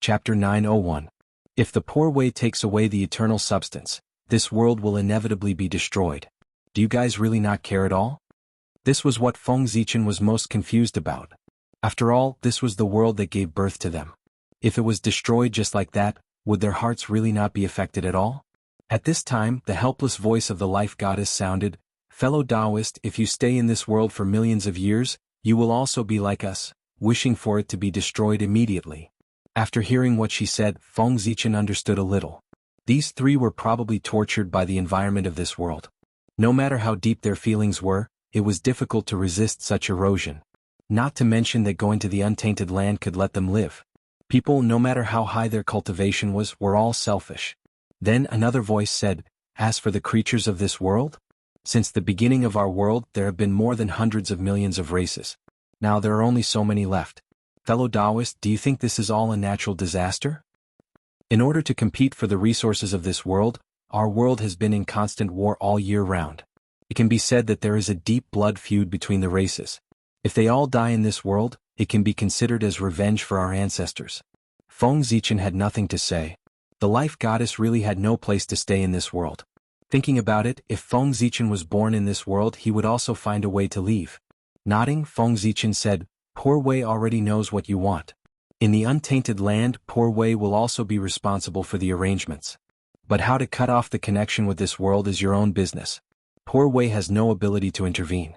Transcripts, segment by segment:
Chapter 901. If the poor way takes away the eternal substance, this world will inevitably be destroyed. Do you guys really not care at all? This was what Feng Zichen was most confused about. After all, this was the world that gave birth to them. If it was destroyed just like that, would their hearts really not be affected at all? At this time, the helpless voice of the life goddess sounded, "Fellow Taoist, if you stay in this world for millions of years, you will also be like us, wishing for it to be destroyed immediately." After hearing what she said, Feng Zichen understood a little. These three were probably tortured by the environment of this world. No matter how deep their feelings were, it was difficult to resist such erosion. Not to mention that going to the untainted land could let them live. People, no matter how high their cultivation was, were all selfish. Then another voice said, "As for the creatures of this world? Since the beginning of our world there have been more than hundreds of millions of races. Now there are only so many left. Fellow Taoist, do you think this is all a natural disaster? In order to compete for the resources of this world, our world has been in constant war all year round. It can be said that there is a deep blood feud between the races. If they all die in this world, it can be considered as revenge for our ancestors." Feng Zichen had nothing to say. The life goddess really had no place to stay in this world. Thinking about it, if Feng Zichen was born in this world, he would also find a way to leave. Nodding, Feng Zichen said, "Poor Wei already knows what you want. In the untainted land, Poor Wei will also be responsible for the arrangements. But how to cut off the connection with this world is your own business. Poor Wei has no ability to intervene.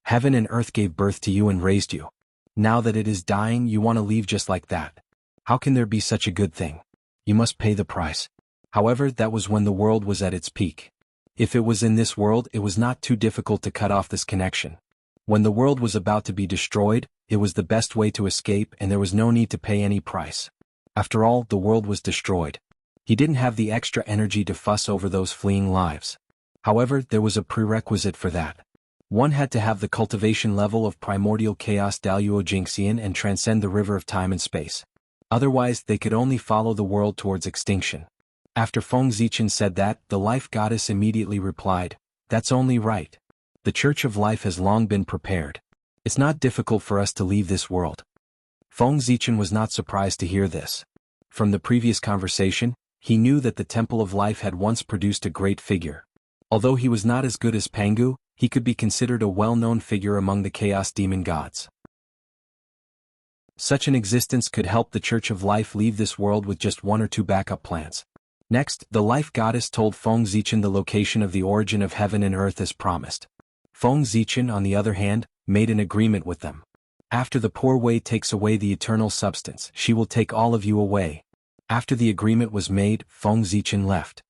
Heaven and earth gave birth to you and raised you. Now that it is dying, you want to leave just like that. How can there be such a good thing? You must pay the price." However, that was when the world was at its peak. If it was in this world, it was not too difficult to cut off this connection. When the world was about to be destroyed, it was the best way to escape and there was no need to pay any price. After all, the world was destroyed. He didn't have the extra energy to fuss over those fleeing lives. However, there was a prerequisite for that. One had to have the cultivation level of primordial chaos Daluo Jingxian and transcend the river of time and space. Otherwise, they could only follow the world towards extinction. After Feng Zichen said that, the life goddess immediately replied, "That's only right. The Church of Life has long been prepared. It's not difficult for us to leave this world." Feng Zichen was not surprised to hear this. From the previous conversation, he knew that the Temple of Life had once produced a great figure. Although he was not as good as Pangu, he could be considered a well-known figure among the Chaos Demon gods. Such an existence could help the Church of Life leave this world with just one or two backup plans. Next, the life goddess told Feng Zichen the location of the origin of heaven and earth as promised. Feng Zichen, on the other hand, made an agreement with them. "After the Poor Wei takes away the eternal substance, she will take all of you away." After the agreement was made, Feng Zichen left.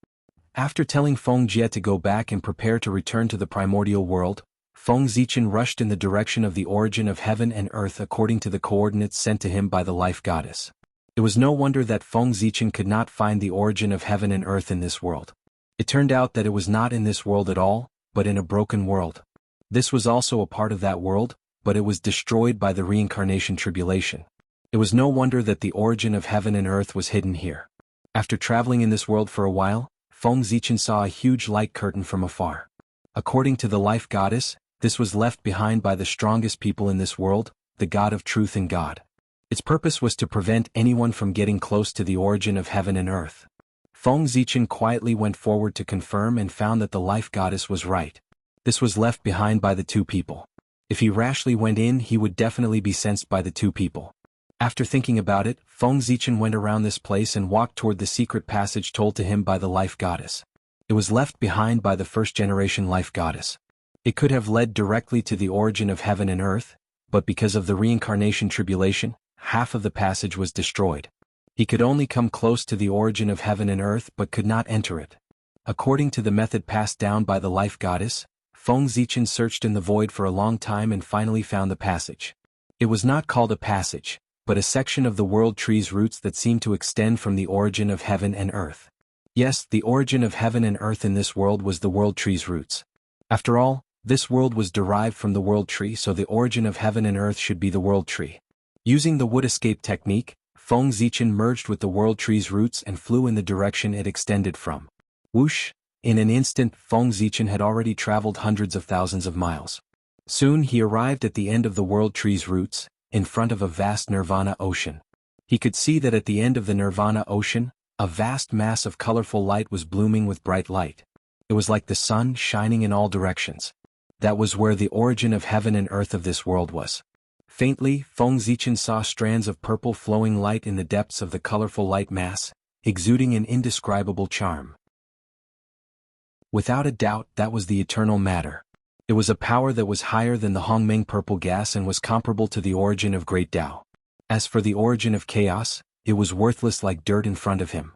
After telling Feng Jie to go back and prepare to return to the primordial world, Feng Zichen rushed in the direction of the origin of heaven and earth according to the coordinates sent to him by the life goddess. It was no wonder that Feng Zichen could not find the origin of heaven and earth in this world. It turned out that it was not in this world at all, but in a broken world. This was also a part of that world, but it was destroyed by the reincarnation tribulation. It was no wonder that the origin of heaven and earth was hidden here. After traveling in this world for a while, Feng Zichen saw a huge light curtain from afar. According to the life goddess, this was left behind by the strongest people in this world, the God of Truth and God. Its purpose was to prevent anyone from getting close to the origin of heaven and earth. Feng Zichen quietly went forward to confirm and found that the life goddess was right. This was left behind by the two people. If he rashly went in, he would definitely be sensed by the two people. After thinking about it, Feng Zichen went around this place and walked toward the secret passage told to him by the life goddess. It was left behind by the first-generation life goddess. It could have led directly to the origin of heaven and earth, but because of the reincarnation tribulation, half of the passage was destroyed. He could only come close to the origin of heaven and earth but could not enter it. According to the method passed down by the life goddess, Feng Zichen searched in the void for a long time and finally found the passage. It was not called a passage, but a section of the world tree's roots that seemed to extend from the origin of heaven and earth. Yes, the origin of heaven and earth in this world was the world tree's roots. After all, this world was derived from the world tree, so the origin of heaven and earth should be the world tree. Using the wood escape technique, Feng Zichen merged with the world tree's roots and flew in the direction it extended from. Whoosh! In an instant, Feng Zichen had already traveled hundreds of thousands of miles. Soon he arrived at the end of the world tree's roots, in front of a vast nirvana ocean. He could see that at the end of the Nirvana ocean, a vast mass of colorful light was blooming with bright light. It was like the sun shining in all directions. That was where the origin of heaven and earth of this world was. Faintly, Feng Zichen saw strands of purple flowing light in the depths of the colorful light mass, exuding an indescribable charm. Without a doubt, that was the eternal matter. It was a power that was higher than the Hongmeng purple gas and was comparable to the origin of great Tao. As for the origin of chaos, it was worthless like dirt in front of him.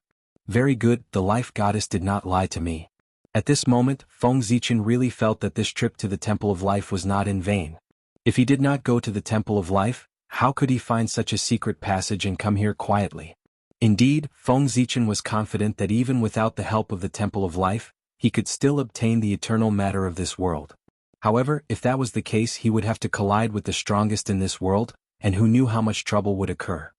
Very good, the life goddess did not lie to me. At this moment, Feng Zichen really felt that this trip to the Temple of Life was not in vain. If he did not go to the Temple of Life, how could he find such a secret passage and come here quietly? Indeed, Feng Zichen was confident that even without the help of the Temple of Life, he could still obtain the eternal matter of this world. However, if that was the case, he would have to collide with the strongest in this world, and who knew how much trouble would occur.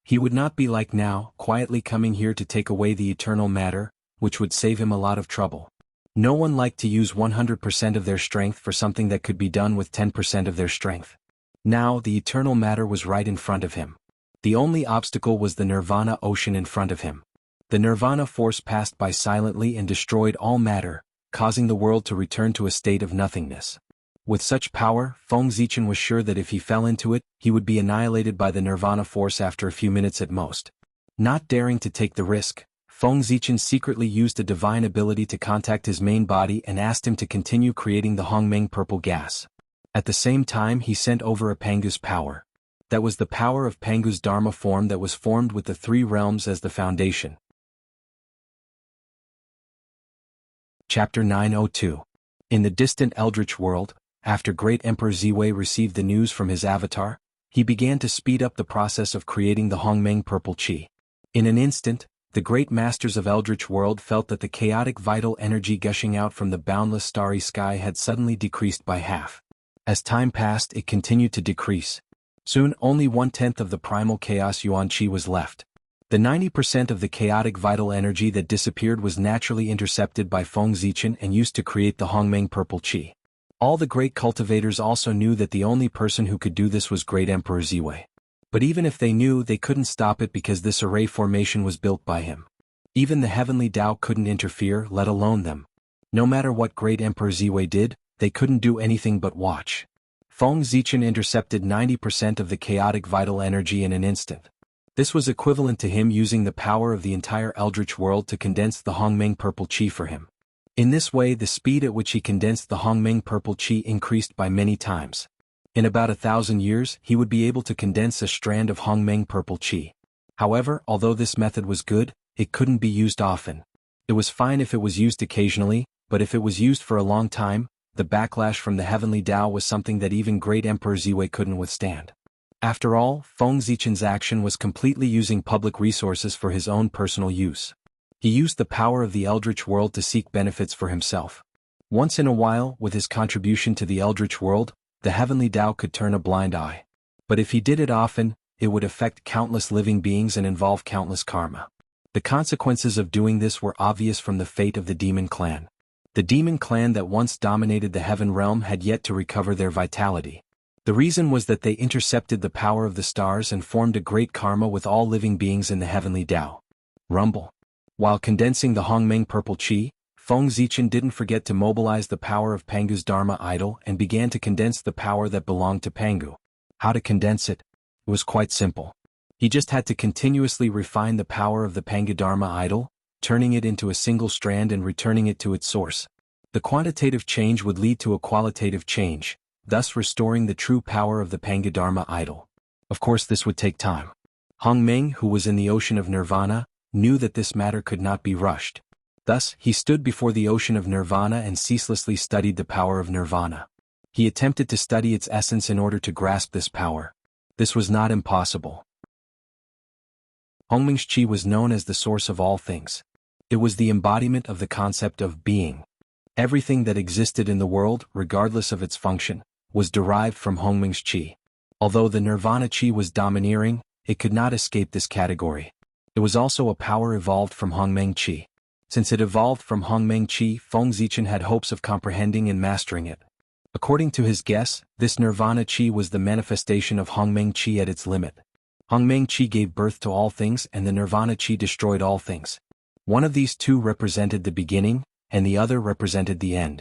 He would not be like now, quietly coming here to take away the eternal matter, which would save him a lot of trouble. No one liked to use 100% of their strength for something that could be done with 10% of their strength. Now, the eternal matter was right in front of him. The only obstacle was the Nirvana ocean in front of him. The Nirvana force passed by silently and destroyed all matter, causing the world to return to a state of nothingness. With such power, Feng Zichen was sure that if he fell into it, he would be annihilated by the Nirvana force after a few minutes at most. Not daring to take the risk, Feng Zichen secretly used a divine ability to contact his main body and asked him to continue creating the Hongmeng purple gas. At the same time, he sent over a Pangu's power. That was the power of Pangu's Dharma form that was formed with the three realms as the foundation. Chapter 902. In the distant Eldritch world, after Great Emperor Ziwei received the news from his avatar, he began to speed up the process of creating the Hongmeng purple qi. In an instant, the great masters of Eldritch world felt that the chaotic vital energy gushing out from the boundless starry sky had suddenly decreased by half. As time passed, it continued to decrease. Soon, only 1/10 of the primal chaos yuan qi was left. The 90% of the chaotic vital energy that disappeared was naturally intercepted by Feng Zichen and used to create the Hongmeng purple qi. All the great cultivators also knew that the only person who could do this was Great Emperor Ziwei. But even if they knew, they couldn't stop it because this array formation was built by him. Even the heavenly Tao couldn't interfere, let alone them. No matter what Great Emperor Ziwei did, they couldn't do anything but watch. Feng Zichen intercepted 90% of the chaotic vital energy in an instant. This was equivalent to him using the power of the entire Eldritch world to condense the Hongmeng purple qi for him. In this way, the speed at which he condensed the Hongmeng purple qi increased by many times. In about 1,000 years, he would be able to condense a strand of Hongmeng purple qi. However, although this method was good, it couldn't be used often. It was fine if it was used occasionally, but if it was used for a long time, the backlash from the heavenly Tao was something that even Great Emperor Ziwei couldn't withstand. After all, Feng Zichen's action was completely using public resources for his own personal use. He used the power of the Eldritch world to seek benefits for himself. Once in a while, with his contribution to the Eldritch world, the heavenly Tao could turn a blind eye. But if he did it often, it would affect countless living beings and involve countless karma. The consequences of doing this were obvious from the fate of the demon clan. The demon clan that once dominated the heaven realm had yet to recover their vitality. The reason was that they intercepted the power of the stars and formed a great karma with all living beings in the heavenly Tao. Rumble. While condensing the Hongmeng purple qi, Feng Zichen didn't forget to mobilize the power of Pangu's Dharma idol and began to condense the power that belonged to Pangu. How to condense it? It was quite simple. He just had to continuously refine the power of the Pangu Dharma idol, turning it into a single strand and returning it to its source. The quantitative change would lead to a qualitative change, thus restoring the true power of the Pangu Dharma idol. Of course, this would take time. Hongmeng, who was in the ocean of nirvana, knew that this matter could not be rushed. Thus, he stood before the ocean of nirvana and ceaselessly studied the power of nirvana. He attempted to study its essence in order to grasp this power. This was not impossible. Hongmeng's qi was known as the source of all things. It was the embodiment of the concept of being. Everything that existed in the world, regardless of its function, was derived from Hongmeng's qi. Although the nirvana qi was domineering, it could not escape this category. It was also a power evolved from Hongmeng qi. Since it evolved from Hongmeng qi, Feng Zichen had hopes of comprehending and mastering it. According to his guess, this nirvana qi was the manifestation of Hongmeng qi at its limit. Hongmeng Qi gave birth to all things and the Nirvana Qi destroyed all things. One of these two represented the beginning, and the other represented the end.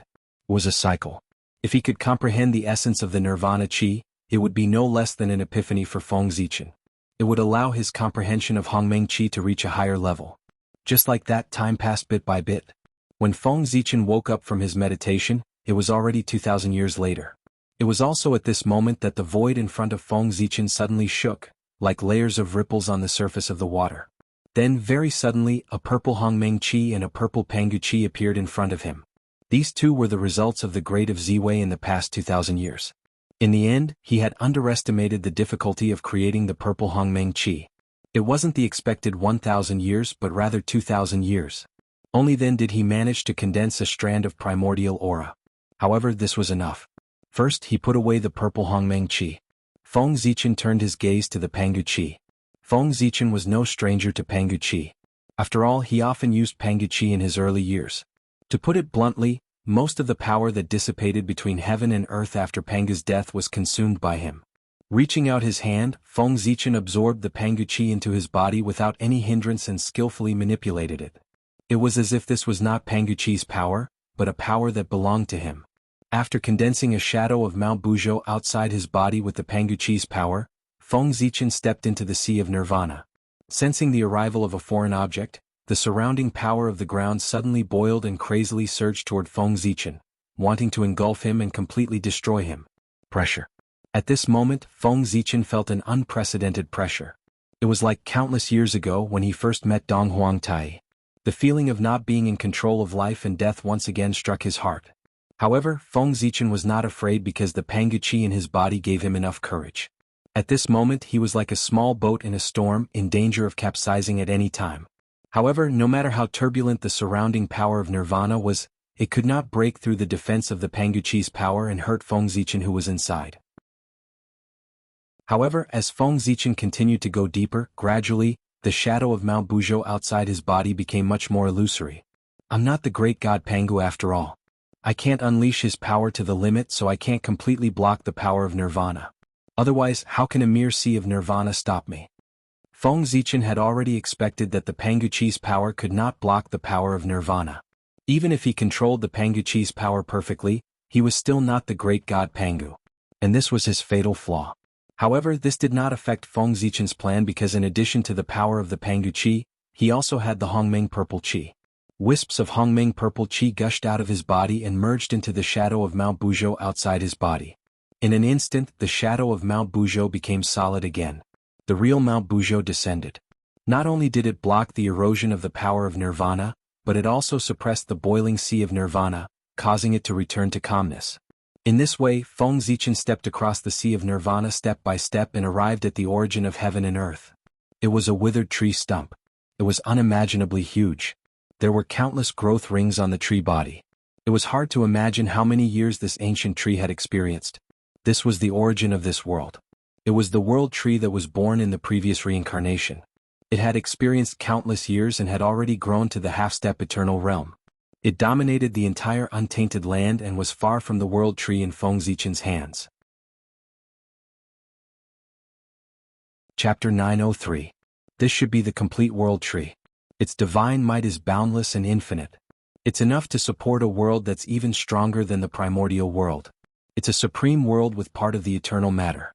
It was a cycle. If he could comprehend the essence of the Nirvana Qi, it would be no less than an epiphany for Feng Zichen. It would allow his comprehension of Hongmeng Qi to reach a higher level. Just like that, time passed bit by bit. When Feng Zichen woke up from his meditation, it was already 2,000 years later. It was also at this moment that the void in front of Feng Zichen suddenly shook, like layers of ripples on the surface of the water. Then very suddenly, a purple Hongmeng Qi and a purple Pangu Qi appeared in front of him. These two were the results of the grade of Ziwei in the past 2,000 years. In the end, he had underestimated the difficulty of creating the purple Hongmeng Qi. It wasn't the expected 1,000 years but rather 2,000 years. Only then did he manage to condense a strand of primordial aura. However, this was enough. First, he put away the purple Hongmeng Qi. Feng Zichen turned his gaze to the Pangu Qi. Feng Zichen was no stranger to Pangu Qi. After all, he often used Pangu Qi in his early years. To put it bluntly, most of the power that dissipated between heaven and earth after Pangu's death was consumed by him. Reaching out his hand, Feng Zichen absorbed the Pangu Qi into his body without any hindrance and skillfully manipulated it. It was as if this was not Pangu Qi's power, but a power that belonged to him. After condensing a shadow of Mount Buzhou outside his body with the Pangu Qi's power, Feng Zichen stepped into the sea of nirvana. Sensing the arrival of a foreign object, the surrounding power of the ground suddenly boiled and crazily surged toward Feng Zichen, wanting to engulf him and completely destroy him. Pressure. At this moment, Feng Zichen felt an unprecedented pressure. It was like countless years ago when he first met Dong Huangtai. The feeling of not being in control of life and death once again struck his heart. However, Feng Zichen was not afraid because the Pangu Qi in his body gave him enough courage. At this moment he was like a small boat in a storm, in danger of capsizing at any time. However, no matter how turbulent the surrounding power of nirvana was, it could not break through the defense of the Pangu Qi's power and hurt Feng Zichen who was inside. However, as Feng Zichen continued to go deeper, gradually, the shadow of Mount Buzhou outside his body became much more illusory. I'm not the great god Pangu after all. I can't unleash his power to the limit, so I can't completely block the power of nirvana. Otherwise, how can a mere sea of nirvana stop me? Feng Zichen had already expected that the Pangu Qi's power could not block the power of nirvana. Even if he controlled the Pangu Qi's power perfectly, he was still not the great god Pangu. And this was his fatal flaw. However, this did not affect Feng Zichen's plan because in addition to the power of the Pangu Qi, he also had the Hongmeng Purple Qi. Wisps of Hongmeng Purple Qi gushed out of his body and merged into the shadow of Mount Buzhou outside his body. In an instant, the shadow of Mount Buzhou became solid again. The real Mount Buzhou descended. Not only did it block the erosion of the power of nirvana, but it also suppressed the boiling sea of nirvana, causing it to return to calmness. In this way, Feng Zichen stepped across the sea of nirvana step by step and arrived at the origin of heaven and earth. It was a withered tree stump. It was unimaginably huge. There were countless growth rings on the tree body. It was hard to imagine how many years this ancient tree had experienced. This was the origin of this world. It was the world tree that was born in the previous reincarnation. It had experienced countless years and had already grown to the half-step eternal realm. It dominated the entire untainted land and was far from the world tree in Feng Zichen's hands. Chapter 903. This should be the complete world tree. Its divine might is boundless and infinite. It's enough to support a world that's even stronger than the primordial world. It's a supreme world with part of the eternal matter.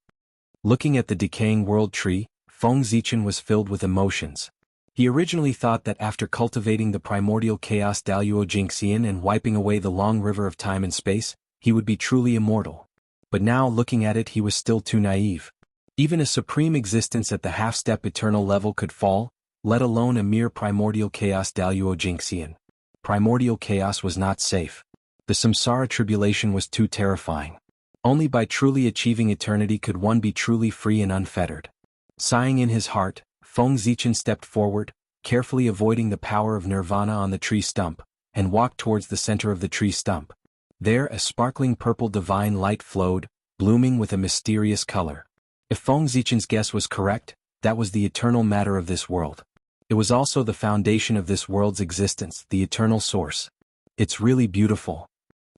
Looking at the decaying world tree, Feng Zichen was filled with emotions. He originally thought that after cultivating the primordial chaos Daluo Jingxian and wiping away the long river of time and space, he would be truly immortal. But now, looking at it, he was still too naive. Even a supreme existence at the half-step eternal level could fall, let alone a mere primordial chaos Daluo Jingxian. Primordial chaos was not safe. The samsara tribulation was too terrifying. Only by truly achieving eternity could one be truly free and unfettered. Sighing in his heart, Feng Zichen stepped forward, carefully avoiding the power of nirvana on the tree stump, and walked towards the center of the tree stump. There a sparkling purple divine light flowed, blooming with a mysterious color. If Feng Zichen's guess was correct, that was the eternal matter of this world. It was also the foundation of this world's existence, the eternal source. It's really beautiful.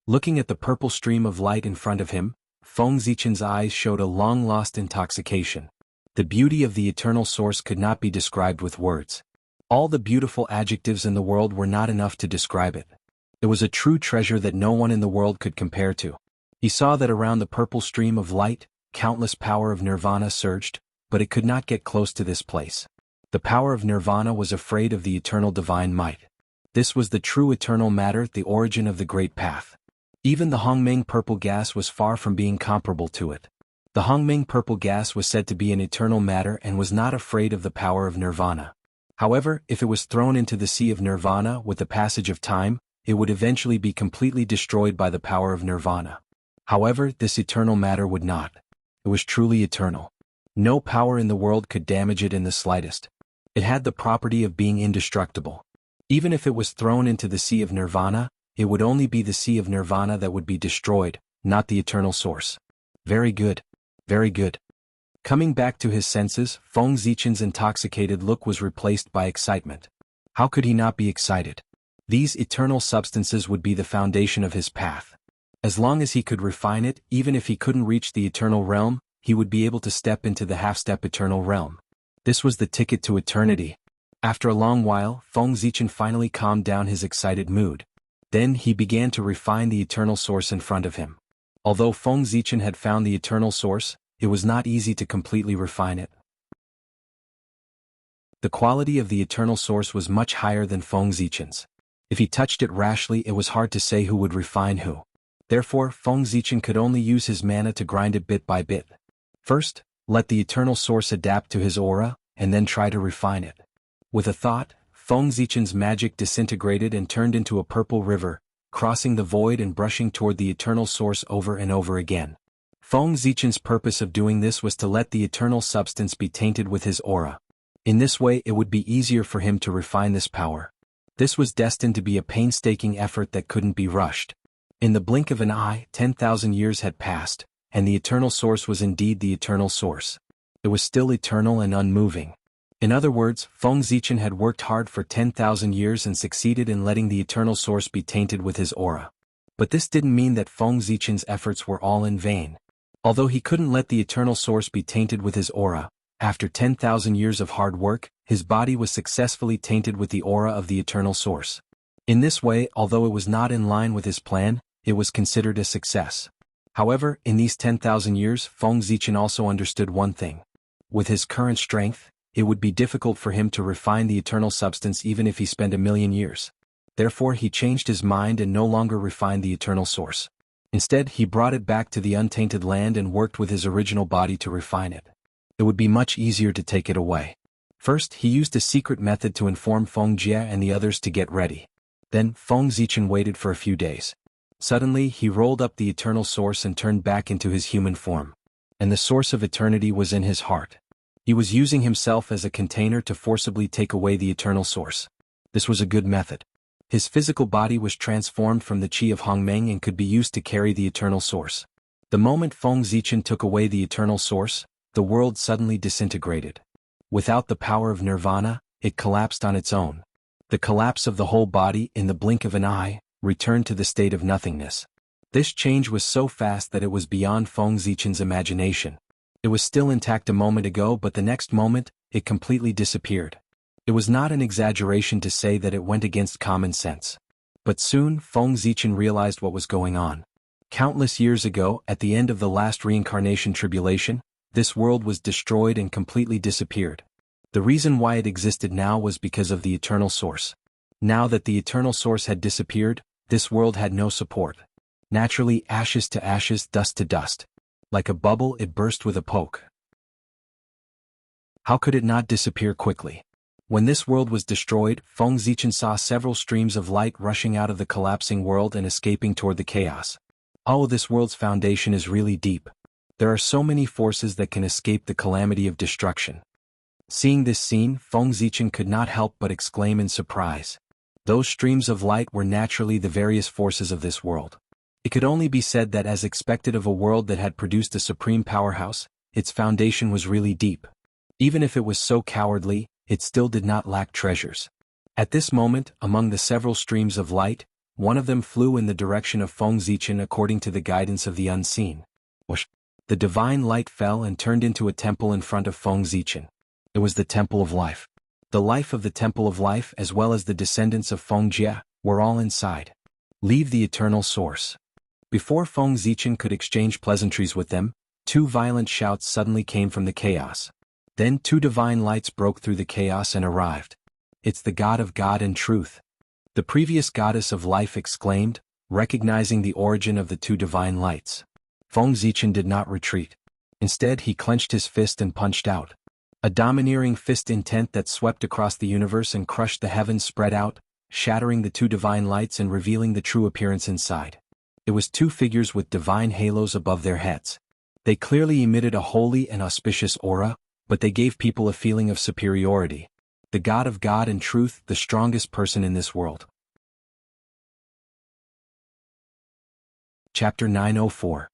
Looking at the purple stream of light in front of him, Feng Zichen's eyes showed a long-lost intoxication. The beauty of the eternal source could not be described with words. All the beautiful adjectives in the world were not enough to describe it. It was a true treasure that no one in the world could compare to. He saw that around the purple stream of light, countless power of nirvana surged, but it could not get close to this place. The power of nirvana was afraid of the eternal divine might. This was the true eternal matter, the origin of the great path. Even the Hongming purple gas was far from being comparable to it. The Hongming purple gas was said to be an eternal matter and was not afraid of the power of nirvana. However, if it was thrown into the sea of nirvana with the passage of time, it would eventually be completely destroyed by the power of nirvana. However, this eternal matter would not. It was truly eternal. No power in the world could damage it in the slightest. It had the property of being indestructible. Even if it was thrown into the sea of nirvana, it would only be the sea of nirvana that would be destroyed, not the eternal source. Very good. Very good. Coming back to his senses, Feng Zichen's intoxicated look was replaced by excitement. How could he not be excited? These eternal substances would be the foundation of his path. As long as he could refine it, even if he couldn't reach the eternal realm, he would be able to step into the half-step eternal realm. This was the ticket to eternity. After a long while, Feng Zichen finally calmed down his excited mood. Then he began to refine the eternal source in front of him. Although Feng Zichen had found the eternal source, it was not easy to completely refine it. The quality of the eternal source was much higher than Feng Zichen's. If he touched it rashly, it was hard to say who would refine who. Therefore, Feng Zichen could only use his mana to grind it bit by bit. First, let the eternal source adapt to his aura, and then try to refine it. With a thought, Feng Zichen's magic disintegrated and turned into a purple river, crossing the void and brushing toward the eternal source over and over again. Feng Zichen's purpose of doing this was to let the eternal substance be tainted with his aura. In this way it would be easier for him to refine this power. This was destined to be a painstaking effort that couldn't be rushed. In the blink of an eye, 10,000 years had passed, and the eternal source was indeed the eternal source. It was still eternal and unmoving. In other words, Feng Zichen had worked hard for 10,000 years and succeeded in letting the eternal source be tainted with his aura. But this didn't mean that Feng Zichen's efforts were all in vain. Although he couldn't let the eternal source be tainted with his aura, after 10,000 years of hard work, his body was successfully tainted with the aura of the eternal source. In this way, although it was not in line with his plan, it was considered a success. However, in these 10,000 years, Feng Zichen also understood one thing. With his current strength, it would be difficult for him to refine the eternal substance even if he spent 1,000,000 years. Therefore he changed his mind and no longer refined the eternal source. Instead, he brought it back to the untainted land and worked with his original body to refine it. It would be much easier to take it away. First, he used a secret method to inform Feng Jie and the others to get ready. Then, Feng Zichen waited for a few days. Suddenly, he rolled up the eternal source and turned back into his human form. And the source of eternity was in his heart. He was using himself as a container to forcibly take away the eternal source. This was a good method. His physical body was transformed from the qi of Hongmeng and could be used to carry the eternal source. The moment Feng Zichen took away the eternal source, the world suddenly disintegrated. Without the power of nirvana, it collapsed on its own. The collapse of the whole body, in the blink of an eye, returned to the state of nothingness. This change was so fast that it was beyond Feng Zichen's imagination. It was still intact a moment ago, but the next moment, it completely disappeared. It was not an exaggeration to say that it went against common sense. But soon, Feng Zichen realized what was going on. Countless years ago, at the end of the last reincarnation tribulation, this world was destroyed and completely disappeared. The reason why it existed now was because of the eternal source. Now that the eternal source had disappeared, this world had no support. Naturally, ashes to ashes, dust to dust. Like a bubble, it burst with a poke. How could it not disappear quickly? When this world was destroyed, Feng Zichen saw several streams of light rushing out of the collapsing world and escaping toward the chaos. Oh, this world's foundation is really deep. There are so many forces that can escape the calamity of destruction. Seeing this scene, Feng Zichen could not help but exclaim in surprise. Those streams of light were naturally the various forces of this world. It could only be said that, as expected of a world that had produced a supreme powerhouse, its foundation was really deep. Even if it was so cowardly, it still did not lack treasures. At this moment, among the several streams of light, one of them flew in the direction of Feng Zichen according to the guidance of the unseen. Whoosh! The divine light fell and turned into a temple in front of Feng Zichen. It was the Temple of Life. The life of the Temple of Life as well as the descendants of Feng Jie were all inside. Leave the eternal source. Before Feng Zichen could exchange pleasantries with them, two violent shouts suddenly came from the chaos. Then two divine lights broke through the chaos and arrived. It's the God of God and Truth. The previous goddess of life exclaimed, recognizing the origin of the two divine lights. Feng Zichen did not retreat. Instead he clenched his fist and punched out. A domineering fist intent that swept across the universe and crushed the heavens spread out, shattering the two divine lights and revealing the true appearance inside. It was two figures with divine halos above their heads. They clearly emitted a holy and auspicious aura, but they gave people a feeling of superiority. The God of God and Truth, the strongest person in this world. Chapter 904.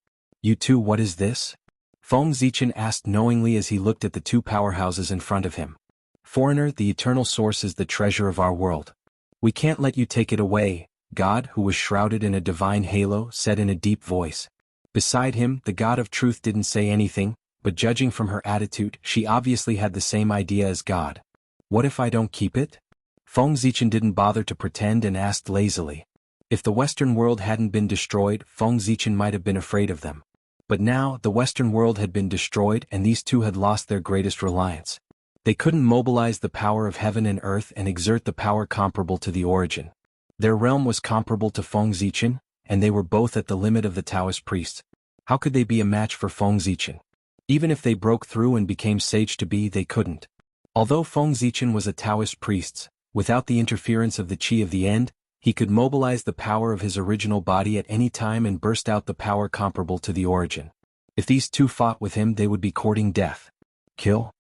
You two, what is this? Feng Zichen asked knowingly as he looked at the two powerhouses in front of him. Foreigner, the eternal source is the treasure of our world. We can't let you take it away, God, who was shrouded in a divine halo, said in a deep voice. Beside him, the God of Truth didn't say anything, but judging from her attitude, she obviously had the same idea as God. What if I don't keep it? Feng Zichen didn't bother to pretend and asked lazily. If the Western world hadn't been destroyed, Feng Zichen might have been afraid of them. But now, the Western world had been destroyed and these two had lost their greatest reliance. They couldn't mobilize the power of heaven and earth and exert the power comparable to the origin. Their realm was comparable to Feng Zichen, and they were both at the limit of the Taoist priests. How could they be a match for Feng Zichen? Even if they broke through and became sage to be, they couldn't. Although Feng Zichen was a Taoist priest, without the interference of the Qi of the End, he could mobilize the power of his original body at any time and burst out the power comparable to the origin. If these two fought with him, they would be courting death. Kill?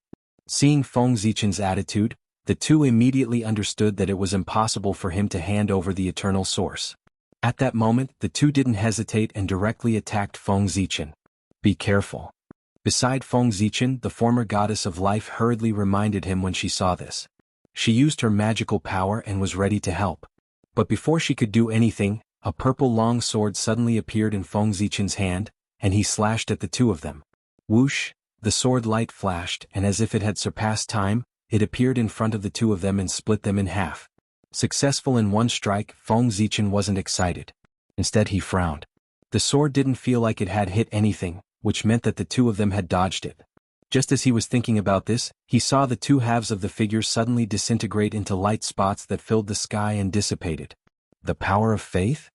Seeing Feng Zichen's attitude, the two immediately understood that it was impossible for him to hand over the eternal source. At that moment, the two didn't hesitate and directly attacked Feng Zichen. Be careful. Beside Feng Zichen, the former goddess of life hurriedly reminded him when she saw this. She used her magical power and was ready to help. But before she could do anything, a purple long sword suddenly appeared in Feng Zichen's hand, and he slashed at the two of them. Whoosh, the sword light flashed, and as if it had surpassed time, it appeared in front of the two of them and split them in half. Successful in one strike, Feng Zichen wasn't excited. Instead he frowned. The sword didn't feel like it had hit anything, which meant that the two of them had dodged it. Just as he was thinking about this, he saw the two halves of the figure suddenly disintegrate into light spots that filled the sky and dissipated. The power of faith?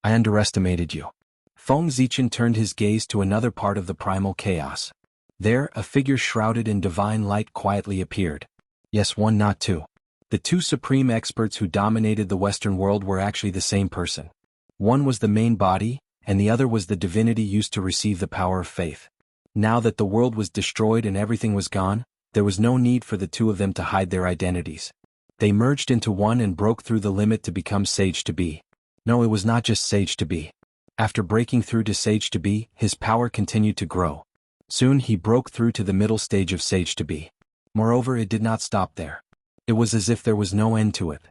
I underestimated you. Feng Zichen turned his gaze to another part of the primal chaos. There, a figure shrouded in divine light quietly appeared. Yes, one, not two. The two supreme experts who dominated the Western world were actually the same person. One was the main body, and the other was the divinity used to receive the power of faith. Now that the world was destroyed and everything was gone, there was no need for the two of them to hide their identities. They merged into one and broke through the limit to become sage to be. No, it was not just sage to be. After breaking through to sage to be, his power continued to grow. Soon he broke through to the middle stage of sage to be. Moreover, it did not stop there. It was as if there was no end to it.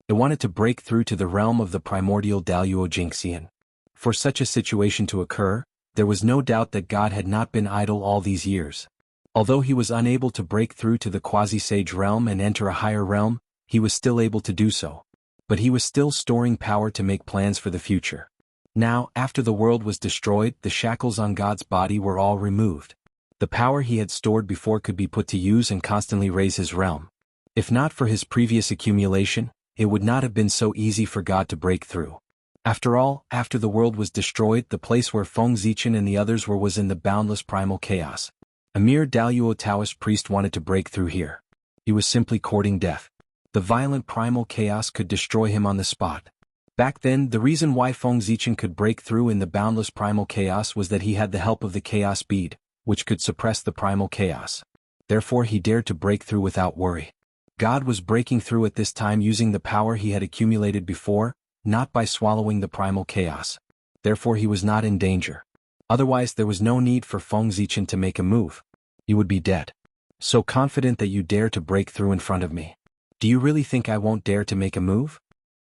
It wanted to break through to the realm of the primordial Daluo Jingxian. For such a situation to occur, there was no doubt that God had not been idle all these years. Although he was unable to break through to the quasi-sage realm and enter a higher realm, he was still able to do so. But he was still storing power to make plans for the future. Now, after the world was destroyed, the shackles on God's body were all removed. The power he had stored before could be put to use and constantly raise his realm. If not for his previous accumulation, it would not have been so easy for God to break through. After all, after the world was destroyed, the place where Feng Zichen and the others were was in the boundless primal chaos. A mere Daluo Taoist priest wanted to break through here. He was simply courting death. The violent primal chaos could destroy him on the spot. Back then, the reason why Feng Zichen could break through in the boundless primal chaos was that he had the help of the chaos bead, which could suppress the primal chaos. Therefore he dared to break through without worry. God was breaking through at this time using the power he had accumulated before, not by swallowing the primal chaos. Therefore he was not in danger. Otherwise there was no need for Feng Zichen to make a move. He would be dead. So confident that you dare to break through in front of me. Do you really think I won't dare to make a move?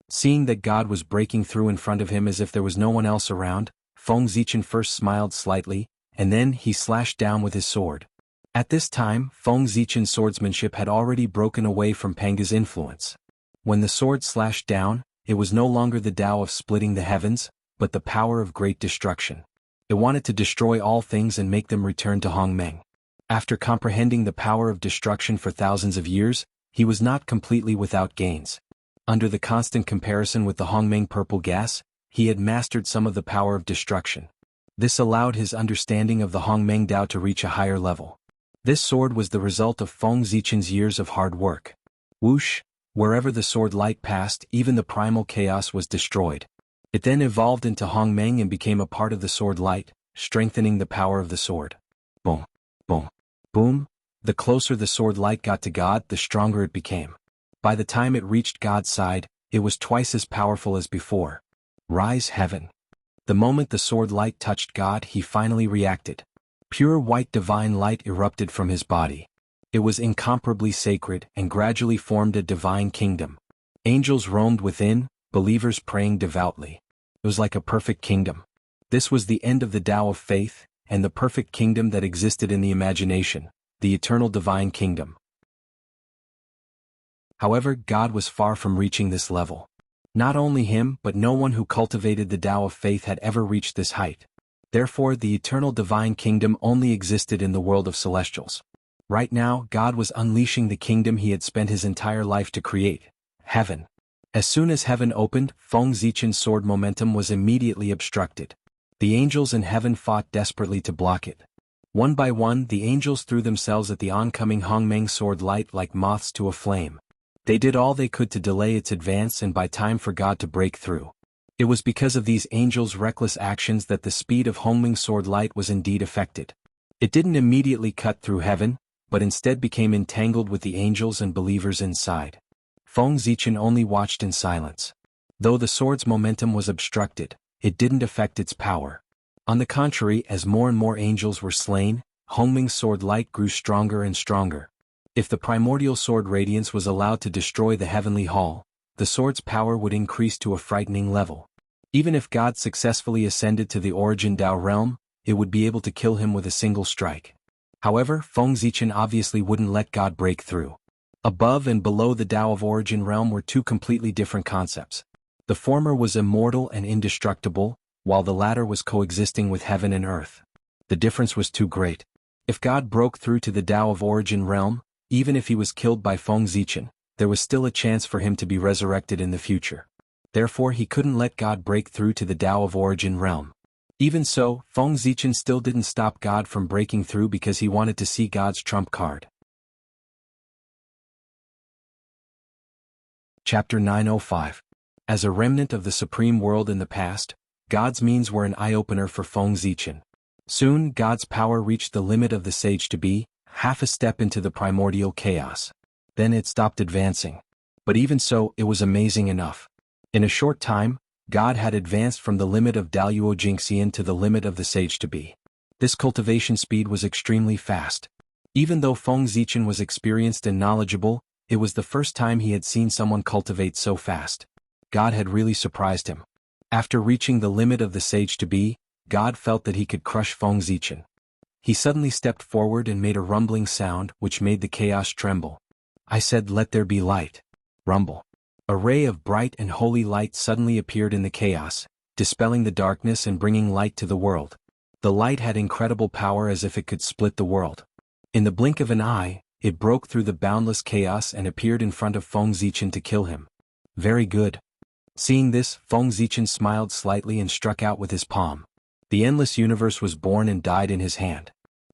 Seeing that God was breaking through in front of him as if there was no one else around, Feng Zichen first smiled slightly, and then he slashed down with his sword. At this time, Feng Zichen's swordsmanship had already broken away from Panga's influence. When the sword slashed down, it was no longer the Tao of splitting the heavens, but the power of great destruction. It wanted to destroy all things and make them return to Hongmeng. After comprehending the power of destruction for thousands of years, he was not completely without gains. Under the constant comparison with the Hongmeng purple gas, he had mastered some of the power of destruction. This allowed his understanding of the Hongmeng Tao to reach a higher level. This sword was the result of Feng Zichen's years of hard work. Whoosh! Wherever the sword light passed, even the primal chaos was destroyed. It then evolved into Hongmeng and became a part of the sword light, strengthening the power of the sword. Boom! Boom! Boom! The closer the sword light got to God, the stronger it became. By the time it reached God's side, it was twice as powerful as before. Rise heaven! The moment the sword light touched God, he finally reacted. Pure white divine light erupted from his body. It was incomparably sacred and gradually formed a divine kingdom. Angels roamed within, believers praying devoutly. It was like a perfect kingdom. This was the end of the Tao of faith, and the perfect kingdom that existed in the imagination, the eternal divine kingdom. However, God was far from reaching this level. Not only him, but no one who cultivated the Tao of faith had ever reached this height. Therefore, the eternal divine kingdom only existed in the world of celestials. Right now, God was unleashing the kingdom he had spent his entire life to create, heaven. As soon as heaven opened, Feng Zichen's sword momentum was immediately obstructed. The angels in heaven fought desperately to block it. One by one, the angels threw themselves at the oncoming Hongmeng sword light like moths to a flame. They did all they could to delay its advance and buy time for God to break through. It was because of these angels' reckless actions that the speed of Hongmeng's sword light was indeed affected. It didn't immediately cut through heaven, but instead became entangled with the angels and believers inside. Feng Zichen only watched in silence. Though the sword's momentum was obstructed, it didn't affect its power. On the contrary, as more and more angels were slain, Hongmeng's sword light grew stronger and stronger. If the primordial sword radiance was allowed to destroy the heavenly hall, the sword's power would increase to a frightening level. Even if God successfully ascended to the origin Tao realm, it would be able to kill him with a single strike. However, Feng Zichen obviously wouldn't let God break through. Above and below the Tao of origin realm were two completely different concepts. The former was immortal and indestructible, while the latter was coexisting with heaven and earth. The difference was too great. If God broke through to the Tao of origin realm, even if he was killed by Feng Zichen, there was still a chance for him to be resurrected in the future. Therefore, he couldn't let God break through to the Tao of origin realm. Even so, Feng Zichen still didn't stop God from breaking through because he wanted to see God's trump card. Chapter 905. As a remnant of the supreme world in the past, God's means were an eye-opener for Feng Zichen. Soon, God's power reached the limit of the sage to be, half a step into the primordial chaos. Then it stopped advancing. But even so, it was amazing enough. In a short time, God had advanced from the limit of Daluo Jingxian to the limit of the sage to be. This cultivation speed was extremely fast. Even though Feng Zichen was experienced and knowledgeable, it was the first time he had seen someone cultivate so fast. God had really surprised him. After reaching the limit of the sage to be, God felt that he could crush Feng Zichen. He suddenly stepped forward and made a rumbling sound which made the chaos tremble. I said, "Let there be light." Rumble. A ray of bright and holy light suddenly appeared in the chaos, dispelling the darkness and bringing light to the world. The light had incredible power as if it could split the world. In the blink of an eye, it broke through the boundless chaos and appeared in front of Feng Zichen to kill him. Very good. Seeing this, Feng Zichen smiled slightly and struck out with his palm. The endless universe was born and died in his hand.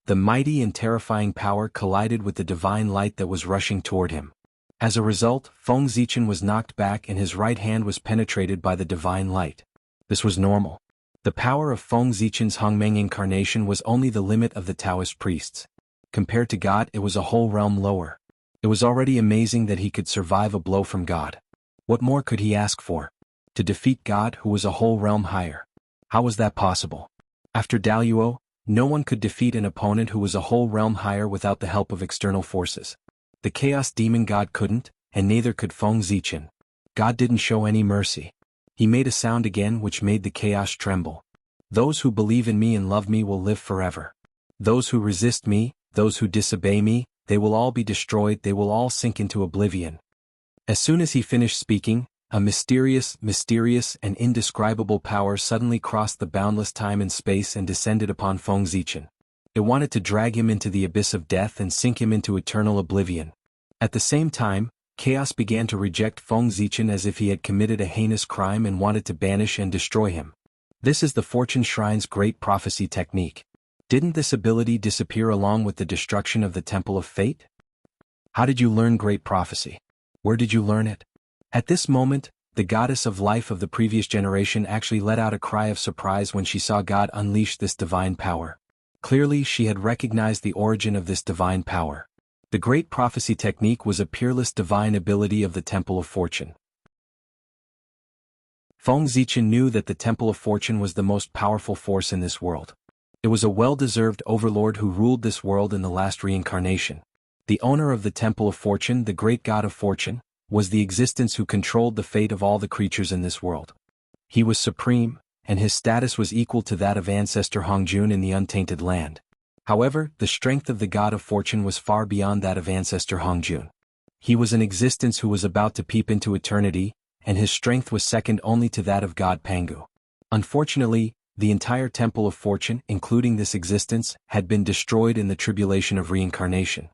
The mighty and terrifying power collided with the divine light that was rushing toward him. As a result, Feng Zichen was knocked back and his right hand was penetrated by the divine light. This was normal. The power of Feng Zichen's Hongmeng incarnation was only the limit of the Taoist priests. Compared to God, it was a whole realm lower. It was already amazing that he could survive a blow from God. What more could he ask for? To defeat God, who was a whole realm higher. How was that possible? After Daluo, no one could defeat an opponent who was a whole realm higher without the help of external forces. The Chaos Demon God couldn't, and neither could Feng Zichen. God didn't show any mercy. He made a sound again which made the chaos tremble. Those who believe in me and love me will live forever. Those who resist me, those who disobey me, they will all be destroyed, they will all sink into oblivion. As soon as he finished speaking, a mysterious, and indescribable power suddenly crossed the boundless time and space and descended upon Feng Zichen. It wanted to drag him into the abyss of death and sink him into eternal oblivion. At the same time, chaos began to reject Feng Zichen as if he had committed a heinous crime and wanted to banish and destroy him. This is the Fortune Shrine's great prophecy technique. Didn't this ability disappear along with the destruction of the Temple of Fate? How did you learn great prophecy? Where did you learn it? At this moment, the goddess of life of the previous generation actually let out a cry of surprise when she saw God unleash this divine power. Clearly, she had recognized the origin of this divine power. The great prophecy technique was a peerless divine ability of the Temple of Fortune. Feng Zichen knew that the Temple of Fortune was the most powerful force in this world. It was a well-deserved overlord who ruled this world in the last reincarnation. The owner of the Temple of Fortune, the great god of fortune, was the existence who controlled the fate of all the creatures in this world. He was supreme, and his status was equal to that of ancestor Hongjun in the untainted land. However, the strength of the god of fortune was far beyond that of ancestor Hongjun. He was an existence who was about to peep into eternity, and his strength was second only to that of god Pangu. Unfortunately, the entire Temple of Fortune, including this existence, had been destroyed in the tribulation of reincarnation.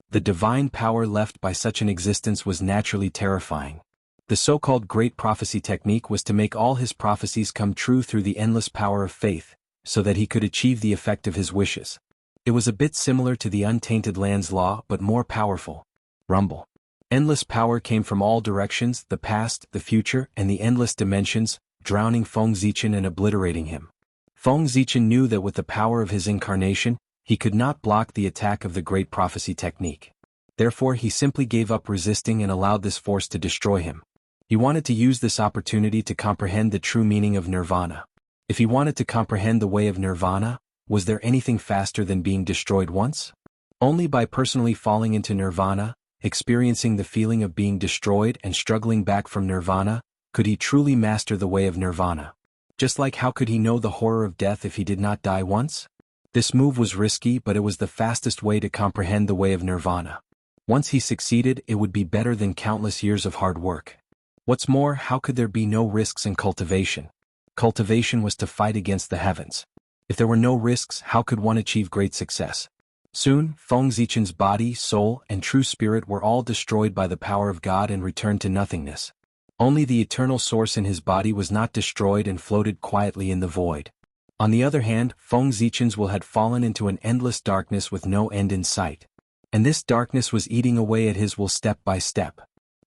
The divine power left by such an existence was naturally terrifying. The so-called Great Prophecy technique was to make all his prophecies come true through the endless power of faith, so that he could achieve the effect of his wishes. It was a bit similar to the untainted land's law but more powerful. Rumble. Endless power came from all directions, the past, the future, and the endless dimensions, drowning Feng Zichen and obliterating him. Feng Zichen knew that with the power of his incarnation, he could not block the attack of the Great Prophecy technique. Therefore he simply gave up resisting and allowed this force to destroy him. He wanted to use this opportunity to comprehend the true meaning of nirvana. If he wanted to comprehend the way of nirvana, was there anything faster than being destroyed once? Only by personally falling into nirvana, experiencing the feeling of being destroyed and struggling back from nirvana, could he truly master the way of nirvana. Just like how could he know the horror of death if he did not die once? This move was risky, but it was the fastest way to comprehend the way of nirvana. Once he succeeded, it would be better than countless years of hard work. What's more, how could there be no risks in cultivation? Cultivation was to fight against the heavens. If there were no risks, how could one achieve great success? Soon, Feng Zichen's body, soul, and true spirit were all destroyed by the power of God and returned to nothingness. Only the eternal source in his body was not destroyed and floated quietly in the void. On the other hand, Feng Zichen's will had fallen into an endless darkness with no end in sight. And this darkness was eating away at his will step by step.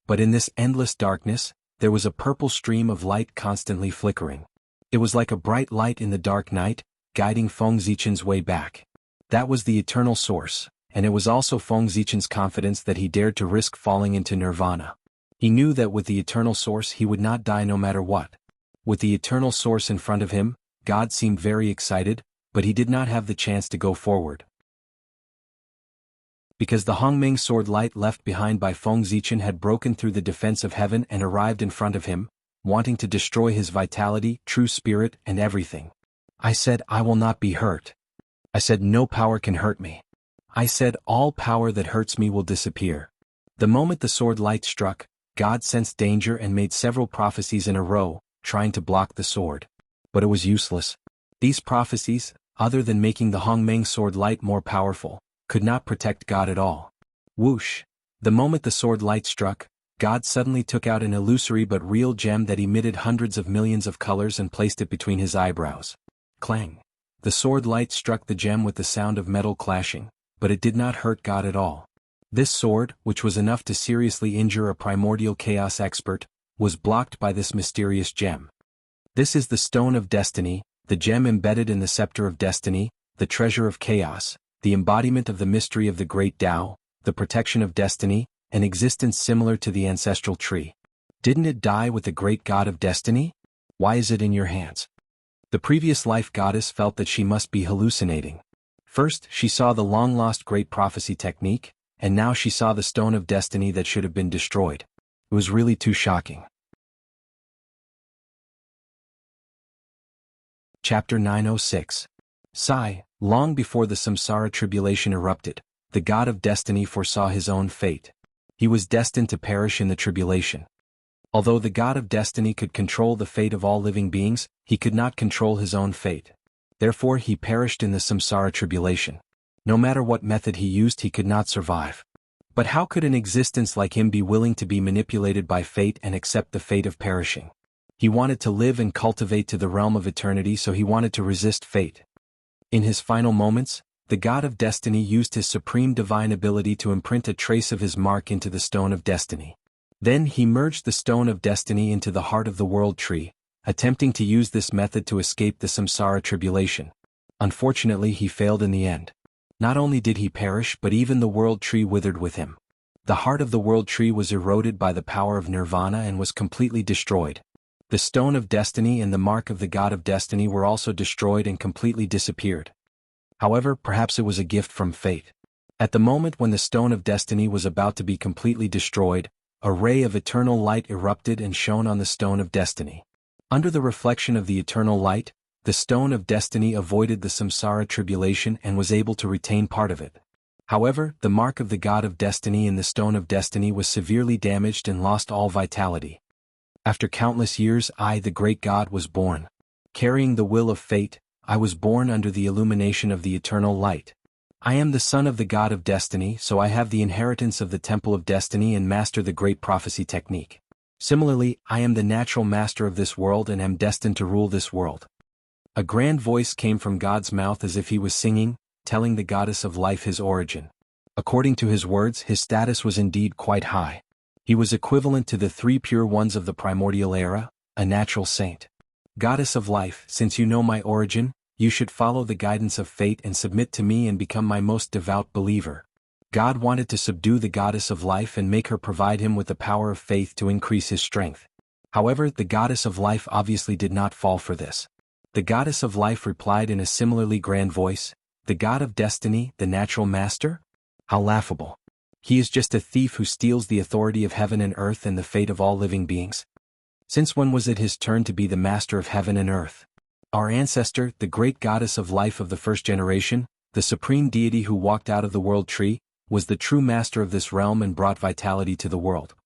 But in this endless darkness, there was a purple stream of light constantly flickering. It was like a bright light in the dark night, guiding Feng Zichen's way back. That was the eternal source, and it was also Feng Zichen's confidence that he dared to risk falling into nirvana. He knew that with the eternal source he would not die no matter what. With the eternal source in front of him, God seemed very excited, but he did not have the chance to go forward. Because the Hongmeng sword light left behind by Feng Zichen had broken through the defense of heaven and arrived in front of him, wanting to destroy his vitality, true spirit, and everything. I said, I will not be hurt. I said, no power can hurt me. I said, all power that hurts me will disappear. The moment the sword light struck, God sensed danger and made several prophecies in a row, trying to block the sword. But it was useless. These prophecies, other than making the Hongmeng sword light more powerful, could not protect God at all. Whoosh! The moment the sword light struck, God suddenly took out an illusory but real gem that emitted hundreds of millions of colors and placed it between his eyebrows. Clang! The sword light struck the gem with the sound of metal clashing, but it did not hurt God at all. This sword, which was enough to seriously injure a primordial chaos expert, was blocked by this mysterious gem. This is the Stone of Destiny, the gem embedded in the Scepter of Destiny, the treasure of chaos, the embodiment of the mystery of the great Tao, the protection of destiny, an existence similar to the ancestral tree. Didn't it die with the great god of destiny? Why is it in your hands? The previous life goddess felt that she must be hallucinating. First, she saw the long-lost great prophecy technique, and now she saw the Stone of Destiny that should have been destroyed. It was really too shocking. Chapter 906. Sai, long before the samsara tribulation erupted, the god of destiny foresaw his own fate. He was destined to perish in the tribulation. Although the god of destiny could control the fate of all living beings, he could not control his own fate. Therefore he perished in the samsara tribulation. No matter what method he used, he could not survive. But how could an existence like him be willing to be manipulated by fate and accept the fate of perishing? He wanted to live and cultivate to the realm of eternity, so he wanted to resist fate. In his final moments, the god of destiny used his supreme divine ability to imprint a trace of his mark into the stone of destiny. Then he merged the stone of destiny into the heart of the world tree, attempting to use this method to escape the samsara tribulation. Unfortunately, he failed in the end. Not only did he perish, but even the world tree withered with him. The heart of the world tree was eroded by the power of nirvana and was completely destroyed. The stone of destiny and the mark of the god of destiny were also destroyed and completely disappeared. However, perhaps it was a gift from fate. At the moment when the stone of destiny was about to be completely destroyed, a ray of eternal light erupted and shone on the stone of destiny. Under the reflection of the eternal light, the stone of destiny avoided the samsara tribulation and was able to retain part of it. However, the mark of the god of destiny in the stone of destiny was severely damaged and lost all vitality. After countless years, I, the great god, was born. Carrying the will of fate, I was born under the illumination of the eternal light. I am the son of the god of destiny, so I have the inheritance of the temple of destiny and master the great prophecy technique. Similarly, I am the natural master of this world and am destined to rule this world. A grand voice came from God's mouth as if he was singing, telling the goddess of life his origin. According to his words, his status was indeed quite high. He was equivalent to the three pure ones of the primordial era, a natural saint. Goddess of life, since you know my origin, you should follow the guidance of fate and submit to me and become my most devout believer. God wanted to subdue the goddess of life and make her provide him with the power of faith to increase his strength. However, the goddess of life obviously did not fall for this. The goddess of life replied in a similarly grand voice, "The god of destiny, the natural master? How laughable. He is just a thief who steals the authority of heaven and earth and the fate of all living beings. Since when was it his turn to be the master of heaven and earth? Our ancestor, the great goddess of life of the first generation, the supreme deity who walked out of the world tree, was the true master of this realm and brought vitality to the world."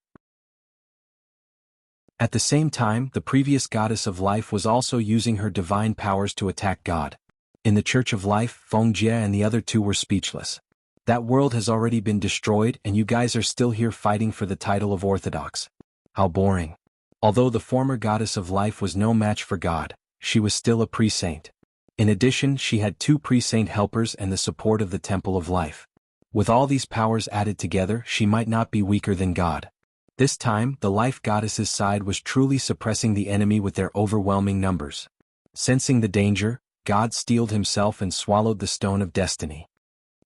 At the same time, the previous goddess of life was also using her divine powers to attack God. In the Church of Life, Wuxia and the other two were speechless. That world has already been destroyed and you guys are still here fighting for the title of Orthodox. How boring. Although the former goddess of life was no match for God, she was still a pre-saint. In addition, she had two pre-saint helpers and the support of the Temple of Life. With all these powers added together, she might not be weaker than God. This time, the life goddess's side was truly suppressing the enemy with their overwhelming numbers. Sensing the danger, God steeled himself and swallowed the stone of destiny.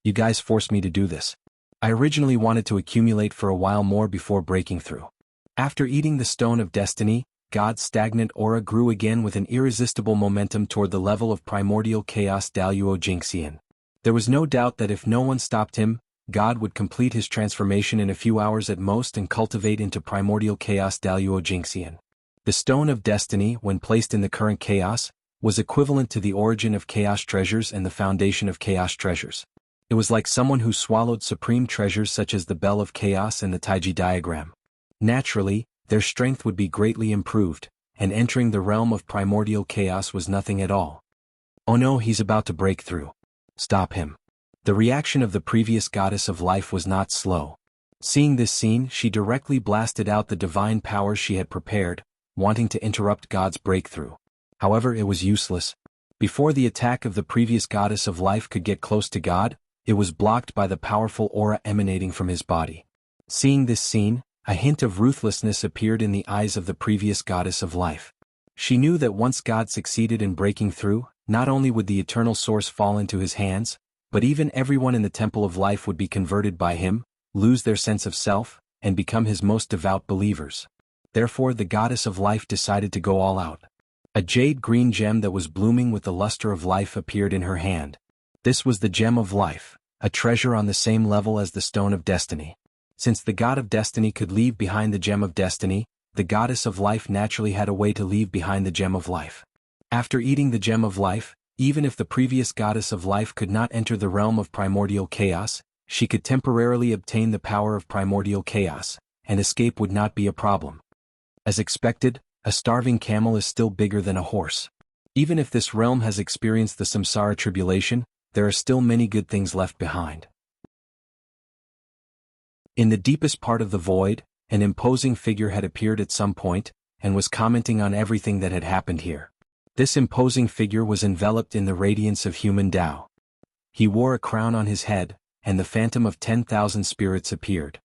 You guys forced me to do this. I originally wanted to accumulate for a while more before breaking through. After eating the stone of destiny, God's stagnant aura grew again with an irresistible momentum toward the level of primordial chaos Daluo Jingxian. There was no doubt that if no one stopped him, God would complete his transformation in a few hours at most and cultivate into primordial chaos Daluo Jingxian. The stone of destiny, when placed in the current chaos, was equivalent to the origin of chaos treasures and the foundation of chaos treasures. It was like someone who swallowed supreme treasures such as the bell of chaos and the Taiji diagram. Naturally, their strength would be greatly improved, and entering the realm of primordial chaos was nothing at all. Oh no, he's about to break through. Stop him. The reaction of the previous goddess of life was not slow. Seeing this scene, she directly blasted out the divine powers she had prepared, wanting to interrupt God's breakthrough. However, it was useless. Before the attack of the previous goddess of life could get close to God, it was blocked by the powerful aura emanating from his body. Seeing this scene, a hint of ruthlessness appeared in the eyes of the previous goddess of life. She knew that once God succeeded in breaking through, not only would the eternal source fall into his hands, but even everyone in the Temple of Life would be converted by him, lose their sense of self, and become his most devout believers. Therefore the goddess of life decided to go all out. A jade green gem that was blooming with the luster of life appeared in her hand. This was the gem of life, a treasure on the same level as the stone of destiny. Since the god of destiny could leave behind the gem of destiny, the goddess of life naturally had a way to leave behind the gem of life. After eating the gem of life, even if the previous goddess of life could not enter the realm of primordial chaos, she could temporarily obtain the power of primordial chaos, and escape would not be a problem. As expected, a starving camel is still bigger than a horse. Even if this realm has experienced the samsara tribulation, there are still many good things left behind. In the deepest part of the void, an imposing figure had appeared at some point, and was commenting on everything that had happened here. This imposing figure was enveloped in the radiance of human Tao. He wore a crown on his head, and the phantom of 10,000 spirits appeared.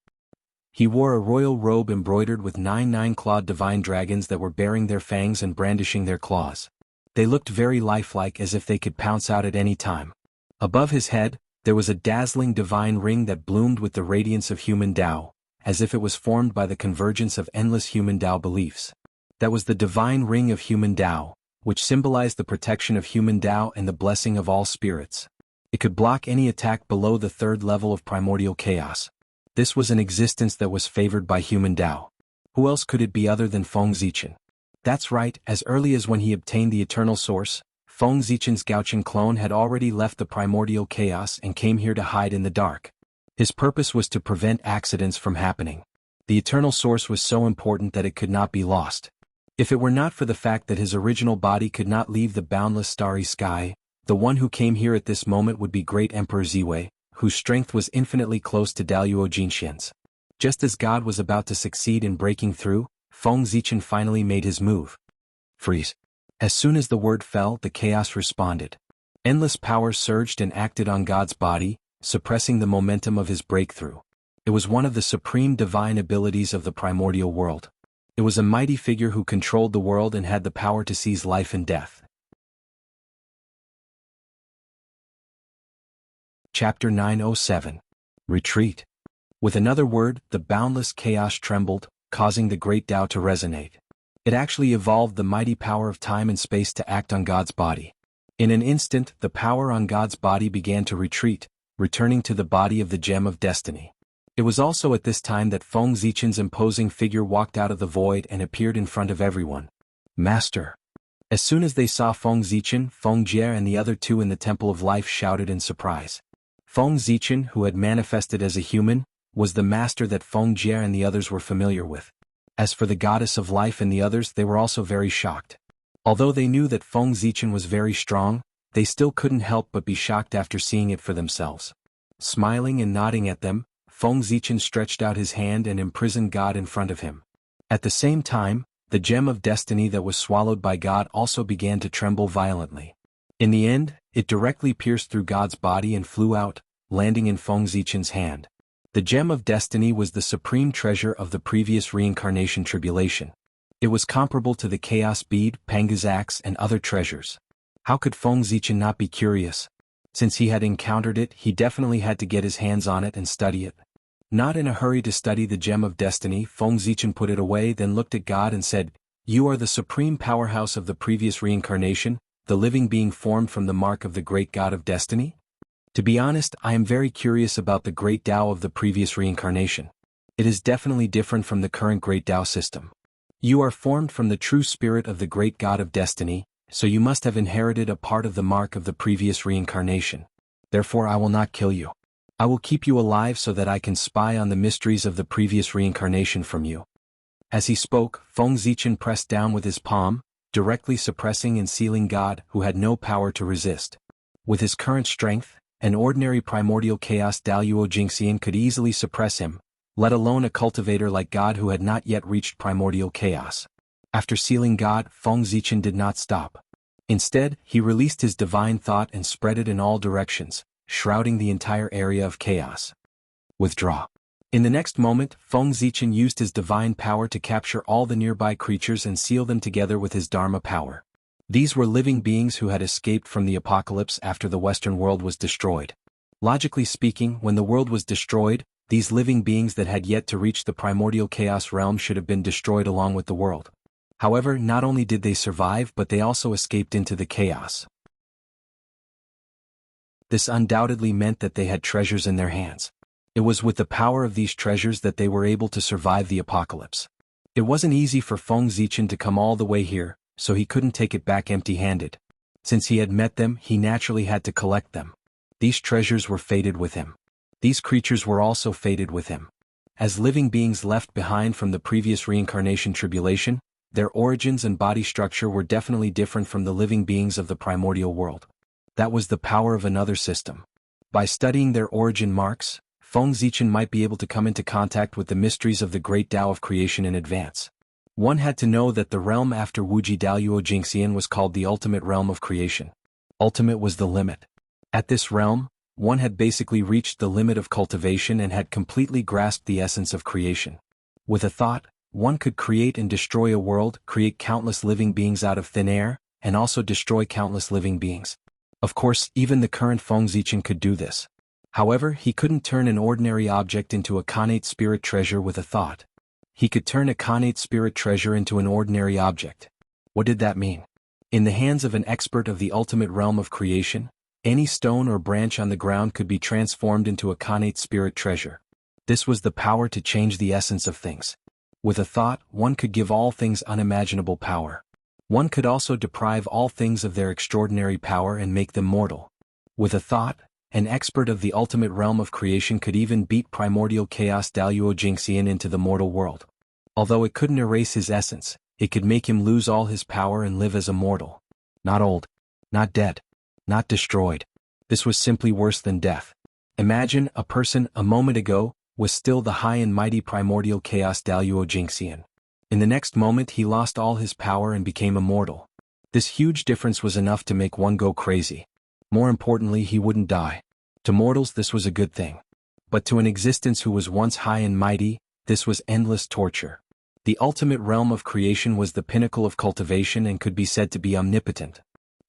He wore a royal robe embroidered with 9 clawed divine dragons that were baring their fangs and brandishing their claws. They looked very lifelike, as if they could pounce out at any time. Above his head, there was a dazzling divine ring that bloomed with the radiance of human Tao, as if it was formed by the convergence of endless human Tao beliefs. That was the divine ring of human Tao, which symbolized the protection of human Tao and the blessing of all spirits. It could block any attack below the third level of primordial chaos. This was an existence that was favored by human Tao. Who else could it be other than Feng Zichen? That's right, as early as when he obtained the eternal source, Feng Zichen's Gaochen clone had already left the primordial chaos and came here to hide in the dark. His purpose was to prevent accidents from happening. The eternal source was so important that it could not be lost. If it were not for the fact that his original body could not leave the boundless starry sky, the one who came here at this moment would be Great Emperor Ziwei, whose strength was infinitely close to Daluo Jinxian's. Just as God was about to succeed in breaking through, Feng Zichen finally made his move. Freeze. As soon as the word fell, the chaos responded. Endless power surged and acted on God's body, suppressing the momentum of his breakthrough. It was one of the supreme divine abilities of the primordial world. It was a mighty figure who controlled the world and had the power to seize life and death. Chapter 907. Retreat. With another word, the boundless chaos trembled, causing the great Tao to resonate. It actually evolved the mighty power of time and space to act on God's body. In an instant, the power on God's body began to retreat, returning to the body of the gem of destiny. It was also at this time that Feng Zichen's imposing figure walked out of the void and appeared in front of everyone. Master. As soon as they saw Feng Zichen, Feng Jie and the other two in the Temple of Life shouted in surprise. Feng Zichen, who had manifested as a human, was the master that Feng Jie and the others were familiar with. As for the goddess of life and the others, they were also very shocked. Although they knew that Feng Zichen was very strong, they still couldn't help but be shocked after seeing it for themselves. Smiling and nodding at them, Feng Zichen stretched out his hand and imprisoned God in front of him. At the same time, the gem of destiny that was swallowed by God also began to tremble violently. In the end, it directly pierced through God's body and flew out, landing in Feng Zichen's hand. The gem of destiny was the supreme treasure of the previous reincarnation tribulation. It was comparable to the chaos bead, Panga's axe, and other treasures. How could Feng Zichen not be curious? Since he had encountered it, he definitely had to get his hands on it and study it. Not in a hurry to study the gem of destiny, Feng Zichen put it away, then looked at God and said, "You are the supreme powerhouse of the previous reincarnation, the living being formed from the mark of the great God of destiny? To be honest, I am very curious about the great Tao of the previous reincarnation. It is definitely different from the current great Tao system. You are formed from the true spirit of the great God of destiny, so you must have inherited a part of the mark of the previous reincarnation. Therefore I will not kill you. I will keep you alive so that I can spy on the mysteries of the previous reincarnation from you." As he spoke, Feng Zichen pressed down with his palm, directly suppressing and sealing God, who had no power to resist. With his current strength, an ordinary primordial chaos Daluo Jingxian could easily suppress him, let alone a cultivator like God who had not yet reached primordial chaos. After sealing God, Feng Zichen did not stop. Instead, he released his divine thought and spread it in all directions, shrouding the entire area of chaos. Withdraw. In the next moment, Feng Zichen used his divine power to capture all the nearby creatures and seal them together with his Dharma power. These were living beings who had escaped from the apocalypse after the Western world was destroyed. Logically speaking, when the world was destroyed, these living beings that had yet to reach the primordial chaos realm should have been destroyed along with the world. However, not only did they survive, but they also escaped into the chaos. This undoubtedly meant that they had treasures in their hands. It was with the power of these treasures that they were able to survive the apocalypse. It wasn't easy for Feng Zichen to come all the way here, so he couldn't take it back empty-handed. Since he had met them, he naturally had to collect them. These treasures were fated with him. These creatures were also fated with him. As living beings left behind from the previous reincarnation tribulation, their origins and body structure were definitely different from the living beings of the primordial world. That was the power of another system. By studying their origin marks, Feng Zichen might be able to come into contact with the mysteries of the great Tao of creation in advance. One had to know that the realm after Wuji Daoyuo Jingxian was called the ultimate realm of creation. Ultimate was the limit. At this realm, one had basically reached the limit of cultivation and had completely grasped the essence of creation. With a thought, one could create and destroy a world, create countless living beings out of thin air, and also destroy countless living beings. Of course, even the current Feng Zichen could do this. However, he couldn't turn an ordinary object into a connate spirit treasure with a thought. He could turn a connate spirit treasure into an ordinary object. What did that mean? In the hands of an expert of the ultimate realm of creation, any stone or branch on the ground could be transformed into a connate spirit treasure. This was the power to change the essence of things. With a thought, one could give all things unimaginable power. One could also deprive all things of their extraordinary power and make them mortal. With a thought, an expert of the ultimate realm of creation could even beat primordial chaos Daoyuo Jingxian into the mortal world. Although it couldn't erase his essence, it could make him lose all his power and live as a mortal. Not old. Not dead. Not destroyed. This was simply worse than death. Imagine a person a moment ago was still the high and mighty primordial chaos Daoyuo Jingxian. In the next moment he lost all his power and became immortal. This huge difference was enough to make one go crazy. More importantly, he wouldn't die. To mortals this was a good thing. But to an existence who was once high and mighty, this was endless torture. The ultimate realm of creation was the pinnacle of cultivation and could be said to be omnipotent.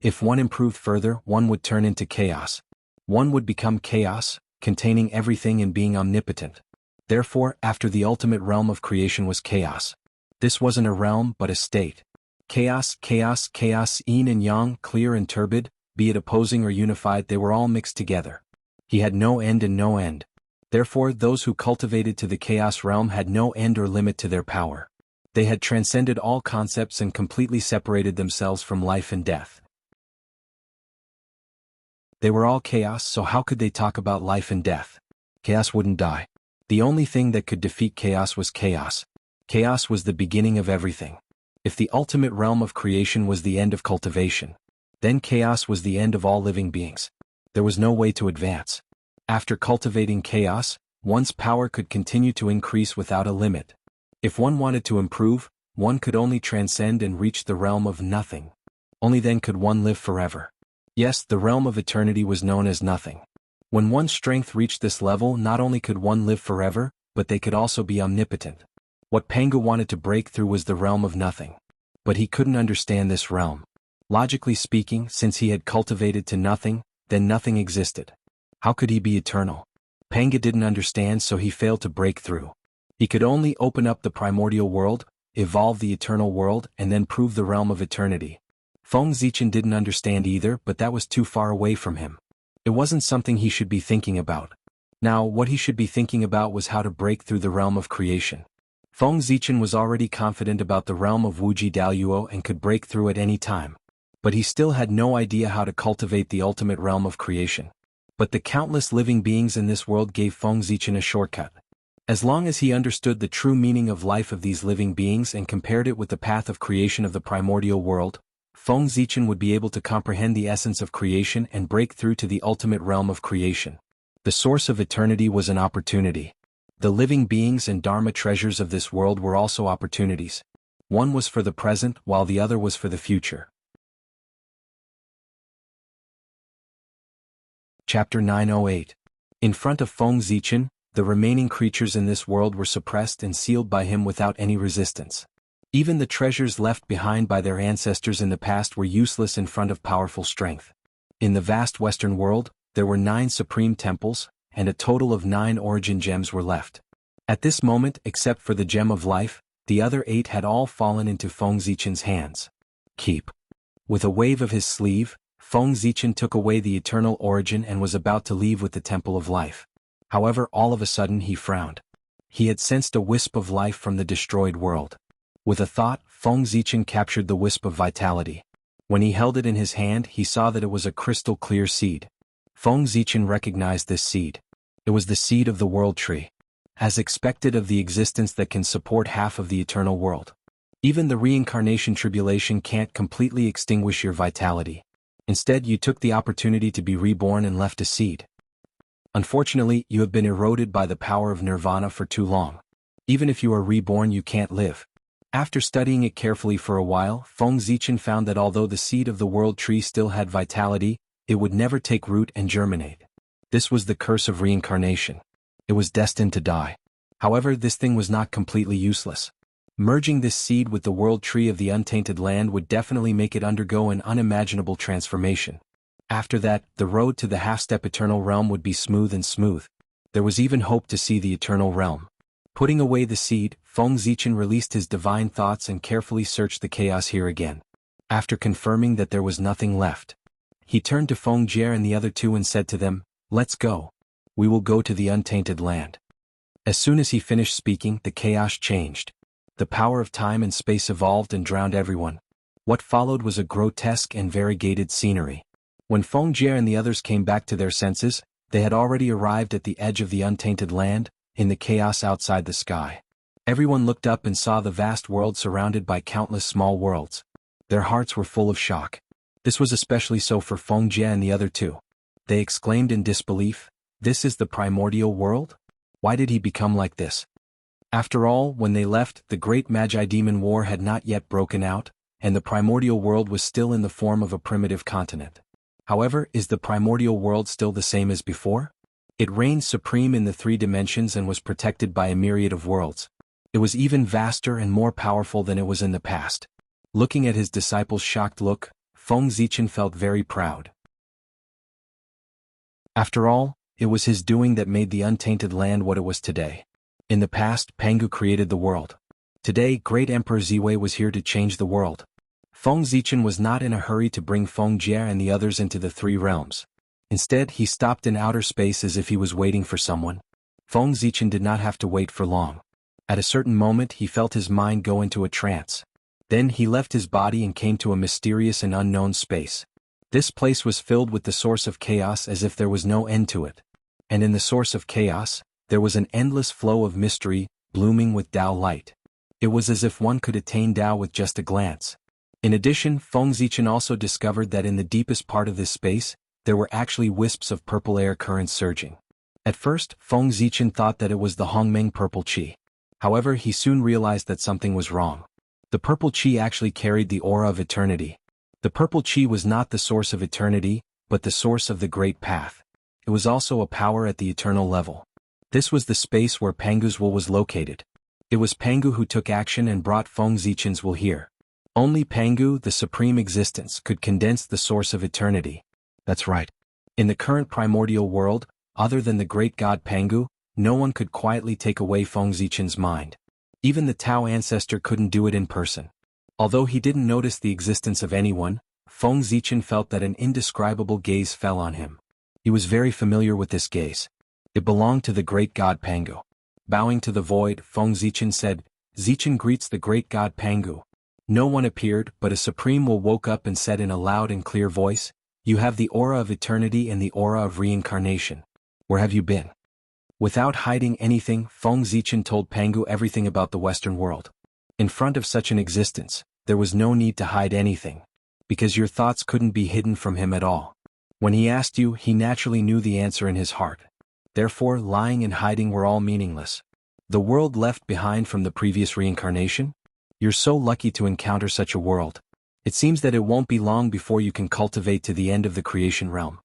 If one improved further, one would turn into chaos. One would become chaos, containing everything and being omnipotent. Therefore, after the ultimate realm of creation was chaos. This wasn't a realm but a state. Chaos, chaos, chaos, yin and yang, clear and turbid, be it opposing or unified, they were all mixed together. He had no end and no end. Therefore, those who cultivated to the chaos realm had no end or limit to their power. They had transcended all concepts and completely separated themselves from life and death. They were all chaos, so how could they talk about life and death? Chaos wouldn't die. The only thing that could defeat chaos was chaos. Chaos was the beginning of everything. If the ultimate realm of creation was the end of cultivation, then chaos was the end of all living beings. There was no way to advance. After cultivating chaos, one's power could continue to increase without a limit. If one wanted to improve, one could only transcend and reach the realm of nothing. Only then could one live forever. Yes, the realm of eternity was known as nothing. When one's strength reached this level, not only could one live forever, but they could also be omnipotent. What Pangu wanted to break through was the realm of nothing. But he couldn't understand this realm. Logically speaking, since he had cultivated to nothing, then nothing existed. How could he be eternal? Pangu didn't understand, so he failed to break through. He could only open up the primordial world, evolve the eternal world, and then prove the realm of eternity. Feng Zichen didn't understand either, but that was too far away from him. It wasn't something he should be thinking about. Now, what he should be thinking about was how to break through the realm of creation. Feng Zichen was already confident about the realm of Wuji Daoyuo and could break through at any time. But he still had no idea how to cultivate the ultimate realm of creation. But the countless living beings in this world gave Feng Zichen a shortcut. As long as he understood the true meaning of life of these living beings and compared it with the path of creation of the primordial world, Feng Zichen would be able to comprehend the essence of creation and break through to the ultimate realm of creation. The source of eternity was an opportunity. The living beings and Dharma treasures of this world were also opportunities. One was for the present, while the other was for the future. Chapter 908. In front of Feng Zichen, the remaining creatures in this world were suppressed and sealed by him without any resistance. Even the treasures left behind by their ancestors in the past were useless in front of powerful strength. In the vast Western world, there were 9 supreme temples, and a total of 9 origin gems were left. At this moment, except for the gem of life, the other 8 had all fallen into Feng Zichen's hands. Keep. With a wave of his sleeve, Feng Zichen took away the eternal origin and was about to leave with the temple of life. However, all of a sudden he frowned. He had sensed a wisp of life from the destroyed world. With a thought, Feng Zichen captured the wisp of vitality. When he held it in his hand, he saw that it was a crystal-clear seed. Feng Zichen recognized this seed. It was the seed of the world tree. As expected, of the existence that can support half of the eternal world. Even the reincarnation tribulation can't completely extinguish your vitality. Instead, you took the opportunity to be reborn and left a seed. Unfortunately, you have been eroded by the power of nirvana for too long. Even if you are reborn, you can't live. After studying it carefully for a while, Feng Zichen found that although the seed of the world tree still had vitality, it would never take root and germinate. This was the curse of reincarnation. It was destined to die. However, this thing was not completely useless. Merging this seed with the world tree of the untainted land would definitely make it undergo an unimaginable transformation. After that, the road to the half-step eternal realm would be smooth and smooth. There was even hope to see the eternal realm. Putting away the seed, Feng Zichen released his divine thoughts and carefully searched the chaos here again. After confirming that there was nothing left, he turned to Feng Jie and the other two and said to them, "Let's go. We will go to the untainted land." As soon as he finished speaking, the chaos changed. The power of time and space evolved and drowned everyone. What followed was a grotesque and variegated scenery. When Feng Jie and the others came back to their senses, they had already arrived at the edge of the untainted land, in the chaos outside the sky. Everyone looked up and saw the vast world surrounded by countless small worlds. Their hearts were full of shock. This was especially so for Feng Jie and the other two. They exclaimed in disbelief, "This is the primordial world? Why did he become like this?" After all, when they left, the great Magi-Demon War had not yet broken out, and the primordial world was still in the form of a primitive continent. However, is the primordial world still the same as before? It reigned supreme in the three dimensions and was protected by a myriad of worlds. It was even vaster and more powerful than it was in the past. Looking at his disciples' shocked look, Feng Zichen felt very proud. After all, it was his doing that made the untainted land what it was today. In the past, Pangu created the world. Today, Great Emperor Ziwei was here to change the world. Feng Zichen was not in a hurry to bring Feng Jie and the others into the three realms. Instead, he stopped in outer space as if he was waiting for someone. Feng Zichen did not have to wait for long. At a certain moment, he felt his mind go into a trance. Then he left his body and came to a mysterious and unknown space. This place was filled with the source of chaos as if there was no end to it. And in the source of chaos, there was an endless flow of mystery, blooming with Tao light. It was as if one could attain Tao with just a glance. In addition, Feng Zichen also discovered that in the deepest part of this space, there were actually wisps of purple air currents surging. At first, Feng Zichen thought that it was the Hongmeng purple qi. However, he soon realized that something was wrong. The purple qi actually carried the aura of eternity. The purple qi was not the source of eternity, but the source of the great path. It was also a power at the eternal level. This was the space where Pangu's will was located. It was Pangu who took action and brought Feng Zichen's will here. Only Pangu, the supreme existence, could condense the source of eternity. That's right. In the current primordial world, other than the great god Pangu, no one could quietly take away Feng Zichen's mind. Even the Tao ancestor couldn't do it in person. Although he didn't notice the existence of anyone, Feng Zichen felt that an indescribable gaze fell on him. He was very familiar with this gaze. It belonged to the great god Pangu. Bowing to the void, Feng Zichen said, "Zichen greets the great god Pangu." No one appeared, but a supreme will woke up and said in a loud and clear voice, "You have the aura of eternity and the aura of reincarnation. Where have you been?" Without hiding anything, Feng Zichen told Pangu everything about the Western world. In front of such an existence, there was no need to hide anything, because your thoughts couldn't be hidden from him at all. When he asked you, he naturally knew the answer in his heart. Therefore, lying and hiding were all meaningless. The world left behind from the previous reincarnation? You're so lucky to encounter such a world. It seems that it won't be long before you can cultivate to the end of the creation realm.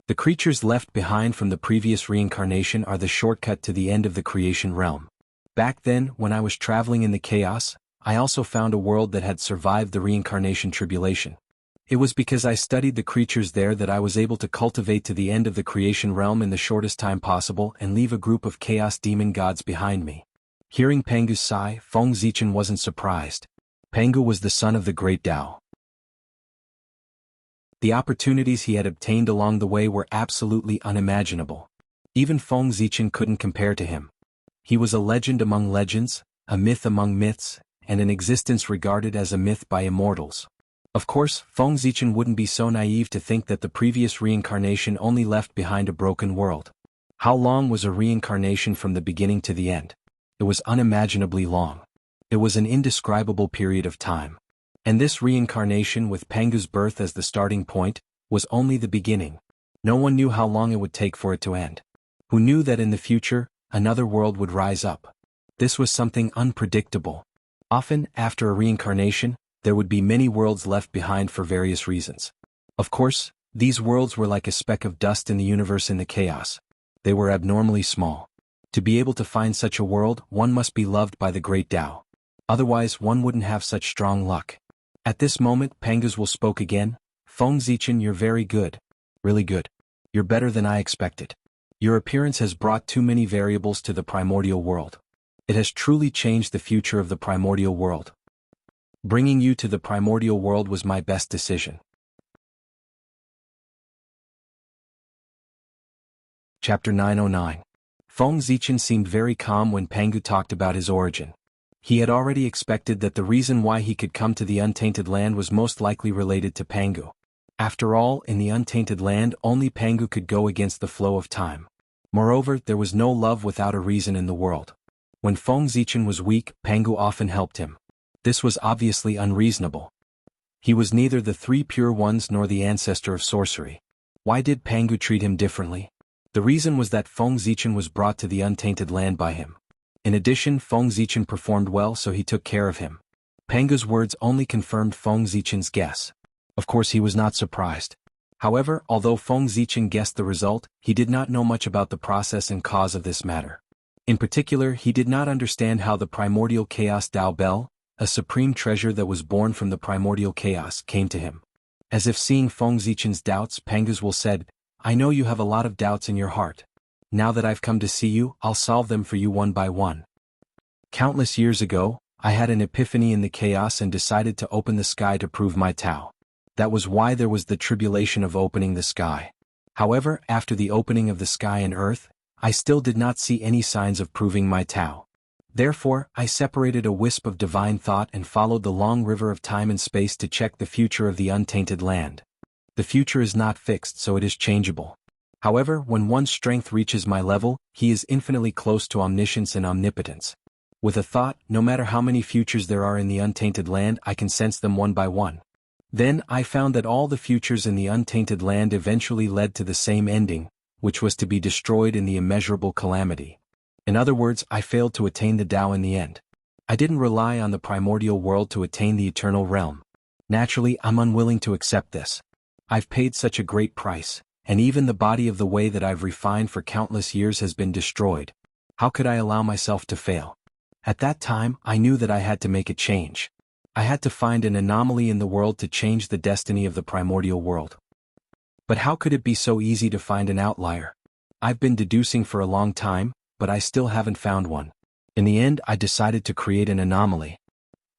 The creatures left behind from the previous reincarnation are the shortcut to the end of the creation realm. Back then, when I was traveling in the chaos, I also found a world that had survived the reincarnation tribulation. It was because I studied the creatures there that I was able to cultivate to the end of the creation realm in the shortest time possible and leave a group of chaos demon gods behind me. Hearing Pangu's sigh, Feng Zichen wasn't surprised. Pangu was the son of the great Tao. The opportunities he had obtained along the way were absolutely unimaginable. Even Feng Zichen couldn't compare to him. He was a legend among legends, a myth among myths, and an existence regarded as a myth by immortals. Of course, Feng Zichen wouldn't be so naive to think that the previous reincarnation only left behind a broken world. How long was a reincarnation from the beginning to the end? It was unimaginably long. It was an indescribable period of time. And this reincarnation, with Pangu's birth as the starting point, was only the beginning. No one knew how long it would take for it to end. Who knew that in the future, another world would rise up? This was something unpredictable. Often, after a reincarnation, there would be many worlds left behind for various reasons. Of course, these worlds were like a speck of dust in the universe in the chaos. They were abnormally small. To be able to find such a world, one must be loved by the great Tao. Otherwise, one wouldn't have such strong luck. At this moment, Pangu's spoke again. Feng Zichen, you're very good. Really good. You're better than I expected. Your appearance has brought too many variables to the primordial world. It has truly changed the future of the primordial world. Bringing you to the primordial world was my best decision. Chapter 909. Feng Zichen seemed very calm when Pangu talked about his origin. He had already expected that the reason why he could come to the Untainted Land was most likely related to Pangu. After all, in the Untainted Land only Pangu could go against the flow of time. Moreover, there was no love without a reason in the world. When Feng Zichen was weak, Pangu often helped him. This was obviously unreasonable. He was neither the three pure ones nor the ancestor of sorcery. Why did Pangu treat him differently? The reason was that Feng Zichen was brought to the Untainted Land by him. In addition, Feng Zichen performed well, so he took care of him. Pangu's words only confirmed Feng Zichen's guess. Of course, he was not surprised. However, although Feng Zichen guessed the result, he did not know much about the process and cause of this matter. In particular, he did not understand how the primordial chaos Dao Bell, a supreme treasure that was born from the primordial chaos, came to him. As if seeing Feng Zichen's doubts, Pangu's said, I know you have a lot of doubts in your heart. Now that I've come to see you, I'll solve them for you one by one. Countless years ago, I had an epiphany in the chaos and decided to open the sky to prove my Tao. That was why there was the tribulation of opening the sky. However, after the opening of the sky and earth, I still did not see any signs of proving my Tao. Therefore, I separated a wisp of divine thought and followed the long river of time and space to check the future of the Untainted Land. The future is not fixed, so it is changeable. However, when one's strength reaches my level, he is infinitely close to omniscience and omnipotence. With a thought, no matter how many futures there are in the Untainted Land, I can sense them one by one. Then, I found that all the futures in the Untainted Land eventually led to the same ending, which was to be destroyed in the immeasurable calamity. In other words, I failed to attain the Tao in the end. I didn't rely on the primordial world to attain the eternal realm. Naturally, I'm unwilling to accept this. I've paid such a great price, and even the body of the way that I've refined for countless years has been destroyed. How could I allow myself to fail? At that time, I knew that I had to make a change. I had to find an anomaly in the world to change the destiny of the primordial world. But how could it be so easy to find an outlier? I've been deducing for a long time, but I still haven't found one. In the end, I decided to create an anomaly.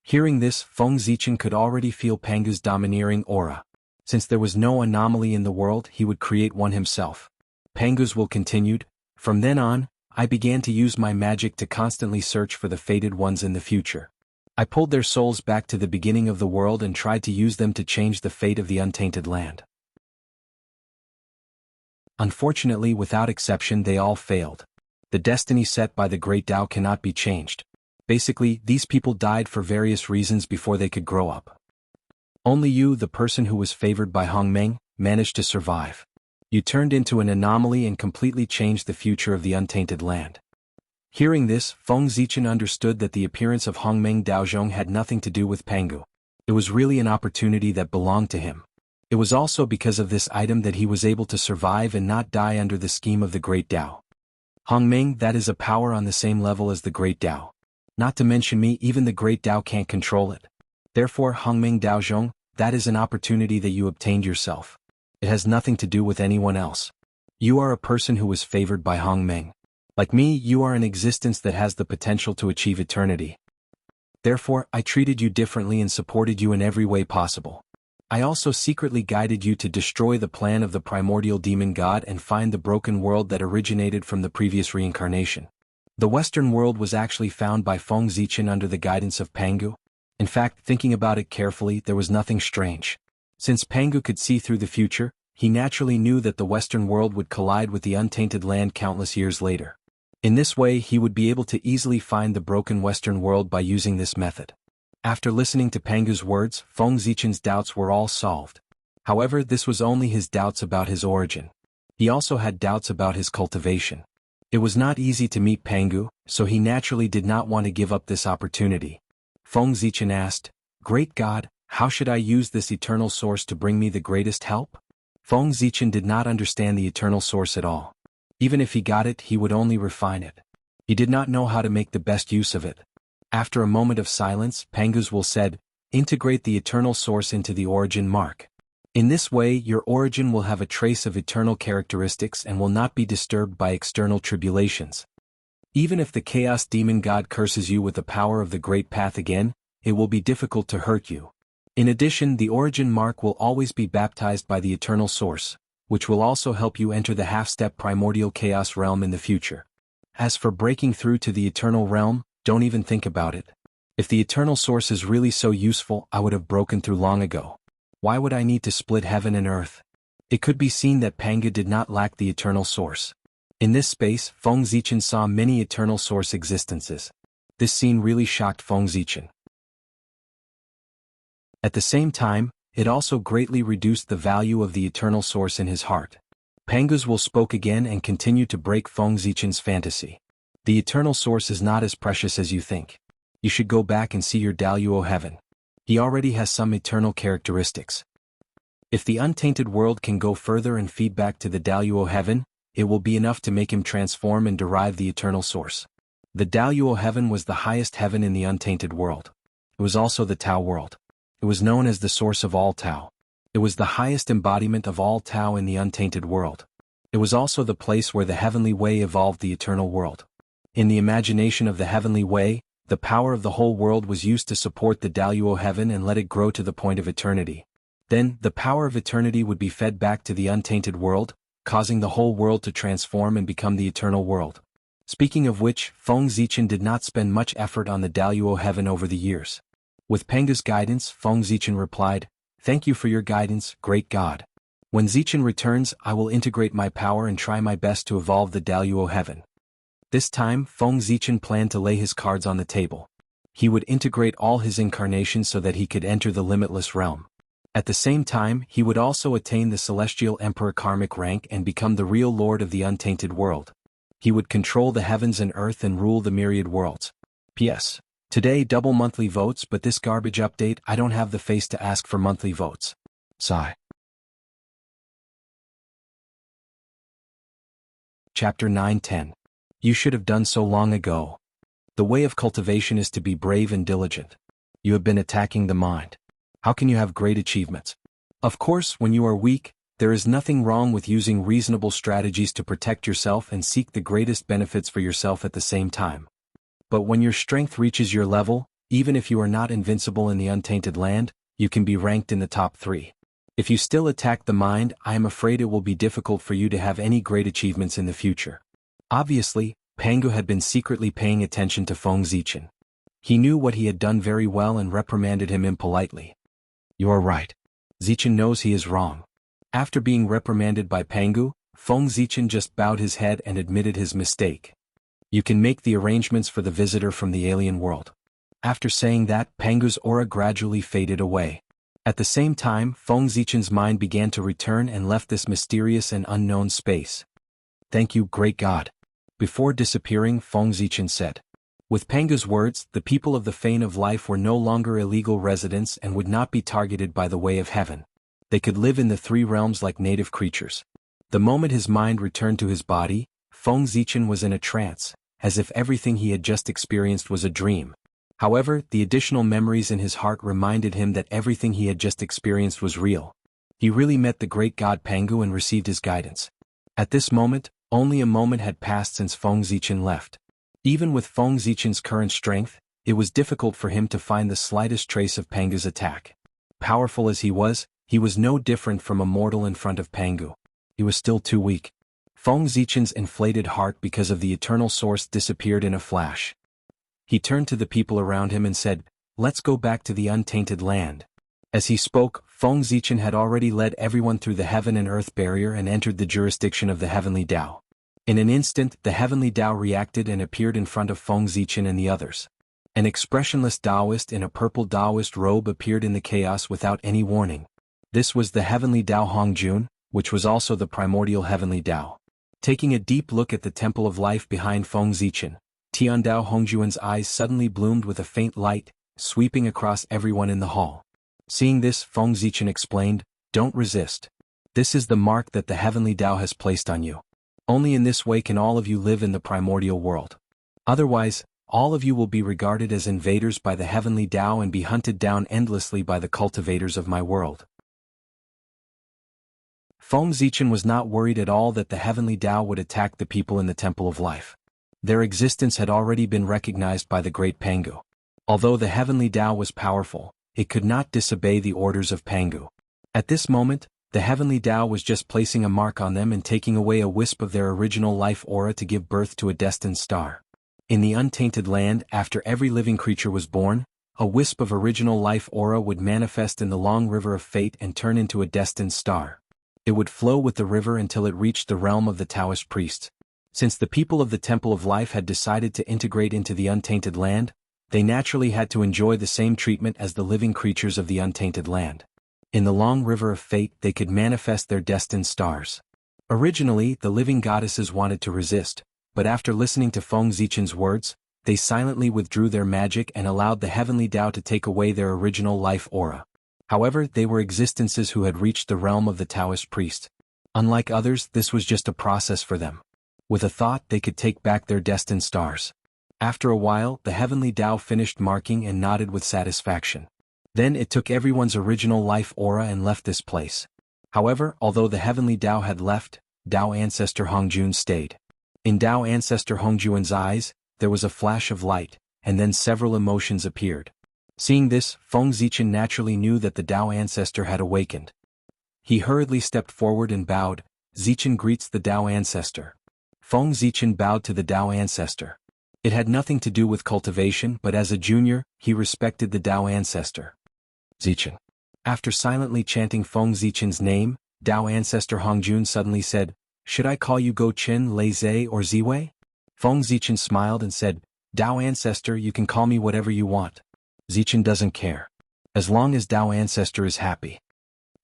Hearing this, Feng Zichen could already feel Pangu's domineering aura. Since there was no anomaly in the world, he would create one himself. Pangu's continued, from then on, I began to use my magic to constantly search for the fated ones in the future. I pulled their souls back to the beginning of the world and tried to use them to change the fate of the Untainted Land. Unfortunately, without exception, they all failed. The destiny set by the Great Tao cannot be changed. Basically, these people died for various reasons before they could grow up. Only you, the person who was favored by Hongmeng, managed to survive. You turned into an anomaly and completely changed the future of the Untainted Land. Hearing this, Feng Zichen understood that the appearance of Hongmeng Daozhong had nothing to do with Pangu. It was really an opportunity that belonged to him. It was also because of this item that he was able to survive and not die under the scheme of the Great Tao. Hongmeng, that is a power on the same level as the Great Tao. Not to mention me, even the Great Tao can't control it. Therefore, Hongmeng Daozhong, that is an opportunity that you obtained yourself. It has nothing to do with anyone else. You are a person who was favored by Hongmeng. Like me, you are an existence that has the potential to achieve eternity. Therefore, I treated you differently and supported you in every way possible. I also secretly guided you to destroy the plan of the primordial demon god and find the broken world that originated from the previous reincarnation. The Western world was actually found by Feng Zichen under the guidance of Pangu. In fact, thinking about it carefully, there was nothing strange. Since Pangu could see through the future, he naturally knew that the Western world would collide with the untainted land countless years later. In this way, he would be able to easily find the broken Western world by using this method. After listening to Pangu's words, Feng Zichen's doubts were all solved. However, this was only his doubts about his origin. He also had doubts about his cultivation. It was not easy to meet Pangu, so he naturally did not want to give up this opportunity. Feng Zichen asked, "Great God, how should I use this eternal source to bring me the greatest help?" Feng Zichen did not understand the eternal source at all. Even if he got it, he would only refine it. He did not know how to make the best use of it. After a moment of silence, Pangu's said, "Integrate the eternal source into the origin mark. In this way, your origin will have a trace of eternal characteristics and will not be disturbed by external tribulations. Even if the Chaos Demon God curses you with the power of the Great Path again, it will be difficult to hurt you. In addition, the origin mark will always be baptized by the eternal source, which will also help you enter the half-step primordial chaos realm in the future. As for breaking through to the eternal realm, don't even think about it. If the eternal source is really so useful, I would have broken through long ago. Why would I need to split heaven and earth?" It could be seen that Pangu did not lack the eternal source. In this space, Feng Zichen saw many eternal source existences. This scene really shocked Feng Zichen. At the same time, it also greatly reduced the value of the eternal source in his heart. Pangu's spoke again and continued to break Feng Zichen's fantasy. "The eternal source is not as precious as you think. You should go back and see your Daluo heaven. He already has some eternal characteristics. If the untainted world can go further and feed back to the Daluo heaven, it will be enough to make him transform and derive the eternal source." The Daluo heaven was the highest heaven in the untainted world. It was also the Tao world. It was known as the source of all Tao. It was the highest embodiment of all Tao in the untainted world. It was also the place where the heavenly way evolved the eternal world. In the imagination of the heavenly way, the power of the whole world was used to support the Daluo heaven and let it grow to the point of eternity. Then, the power of eternity would be fed back to the untainted world, causing the whole world to transform and become the eternal world. Speaking of which, Feng Zichen did not spend much effort on the Daluo heaven over the years. With Pangu's guidance, Feng Zichen replied, "Thank you for your guidance, great God. When Zichen returns, I will integrate my power and try my best to evolve the Daluo heaven." This time, Feng Zichen planned to lay his cards on the table. He would integrate all his incarnations so that he could enter the limitless realm. At the same time, he would also attain the Celestial Emperor karmic rank and become the real Lord of the untainted world. He would control the heavens and earth and rule the myriad worlds. P.S. Today double monthly votes, but this garbage update, I don't have the face to ask for monthly votes. Sigh. Chapter 9-10. You should have done so long ago. The way of cultivation is to be brave and diligent. You have been attacking the mind. How can you have great achievements? Of course, when you are weak, there is nothing wrong with using reasonable strategies to protect yourself and seek the greatest benefits for yourself at the same time. But when your strength reaches your level, even if you are not invincible in the untainted land, you can be ranked in the top 3. If you still attack the mind, I am afraid it will be difficult for you to have any great achievements in the future. Obviously, Pangu had been secretly paying attention to Feng Zichen. He knew what he had done very well and reprimanded him impolitely. "You are right. Zichen knows he is wrong." After being reprimanded by Pangu, Feng Zichen just bowed his head and admitted his mistake. "You can make the arrangements for the visitor from the alien world." After saying that, Pangu's aura gradually faded away. At the same time, Feng Zichen's mind began to return and left this mysterious and unknown space. "Thank you, great God." Before disappearing, Feng Zichen said. With Pangu's words, the people of the Fane of Life were no longer illegal residents and would not be targeted by the way of heaven. They could live in the 3 realms like native creatures. The moment his mind returned to his body, Feng Zichen was in a trance, as if everything he had just experienced was a dream. However, the additional memories in his heart reminded him that everything he had just experienced was real. He really met the great god Pangu and received his guidance. At this moment, only a moment had passed since Feng Zichen left. Even with Feng Zichen's current strength, it was difficult for him to find the slightest trace of Pangu's attack. Powerful as he was no different from a mortal in front of Pangu. He was still too weak. Feng Zichen's inflated heart because of the eternal source disappeared in a flash. He turned to the people around him and said, "Let's go back to the untainted land." As he spoke, Feng Zichen had already led everyone through the heaven and earth barrier and entered the jurisdiction of the heavenly Tao. In an instant, the heavenly Tao reacted and appeared in front of Feng Zichen and the others. An expressionless Taoist in a purple Taoist robe appeared in the chaos without any warning. This was the heavenly Tao Hongjun, which was also the primordial heavenly Tao. Taking a deep look at the temple of life behind Feng Zichen, Tiandao Hongjuan's eyes suddenly bloomed with a faint light, sweeping across everyone in the hall. Seeing this, Feng Zichen explained, "Don't resist. This is the mark that the heavenly Tao has placed on you. Only in this way can all of you live in the primordial world. Otherwise, all of you will be regarded as invaders by the heavenly Tao and be hunted down endlessly by the cultivators of my world." Feng Zichen was not worried at all that the heavenly Tao would attack the people in the Temple of Life. Their existence had already been recognized by the great Pangu. Although the heavenly Tao was powerful, it could not disobey the orders of Pangu. At this moment, the heavenly Tao was just placing a mark on them and taking away a wisp of their original life aura to give birth to a destined star. In the untainted land, after every living creature was born, a wisp of original life aura would manifest in the long river of fate and turn into a destined star. It would flow with the river until it reached the realm of the Taoist priests. Since the people of the Temple of Life had decided to integrate into the untainted land, they naturally had to enjoy the same treatment as the living creatures of the untainted land. In the long river of fate they could manifest their destined stars. Originally, the living goddesses wanted to resist, but after listening to Feng Zichen's words, they silently withdrew their magic and allowed the heavenly Tao to take away their original life aura. However, they were existences who had reached the realm of the Taoist priest. Unlike others, this was just a process for them. With a thought, they could take back their destined stars. After a while, the heavenly Tao finished marking and nodded with satisfaction. Then it took everyone's original life aura and left this place. However, although the heavenly Tao had left, Tao Ancestor Hongjun stayed. In Tao Ancestor Hongjuan's eyes, there was a flash of light, and then several emotions appeared. Seeing this, Feng Zichen naturally knew that the Tao Ancestor had awakened. He hurriedly stepped forward and bowed. "Zichen greets the Tao Ancestor." Feng Zichen bowed to the Tao Ancestor. It had nothing to do with cultivation, but as a junior, he respected the Tao Ancestor. "Zichen." After silently chanting Feng Zichen's name, Tao Ancestor Hongjun suddenly said, "Should I call you Go Chin, Lei Zhe or Ziwei?" Feng Zichen smiled and said, "Tao Ancestor, you can call me whatever you want." Zichen doesn't care. As long as Tao Ancestor is happy.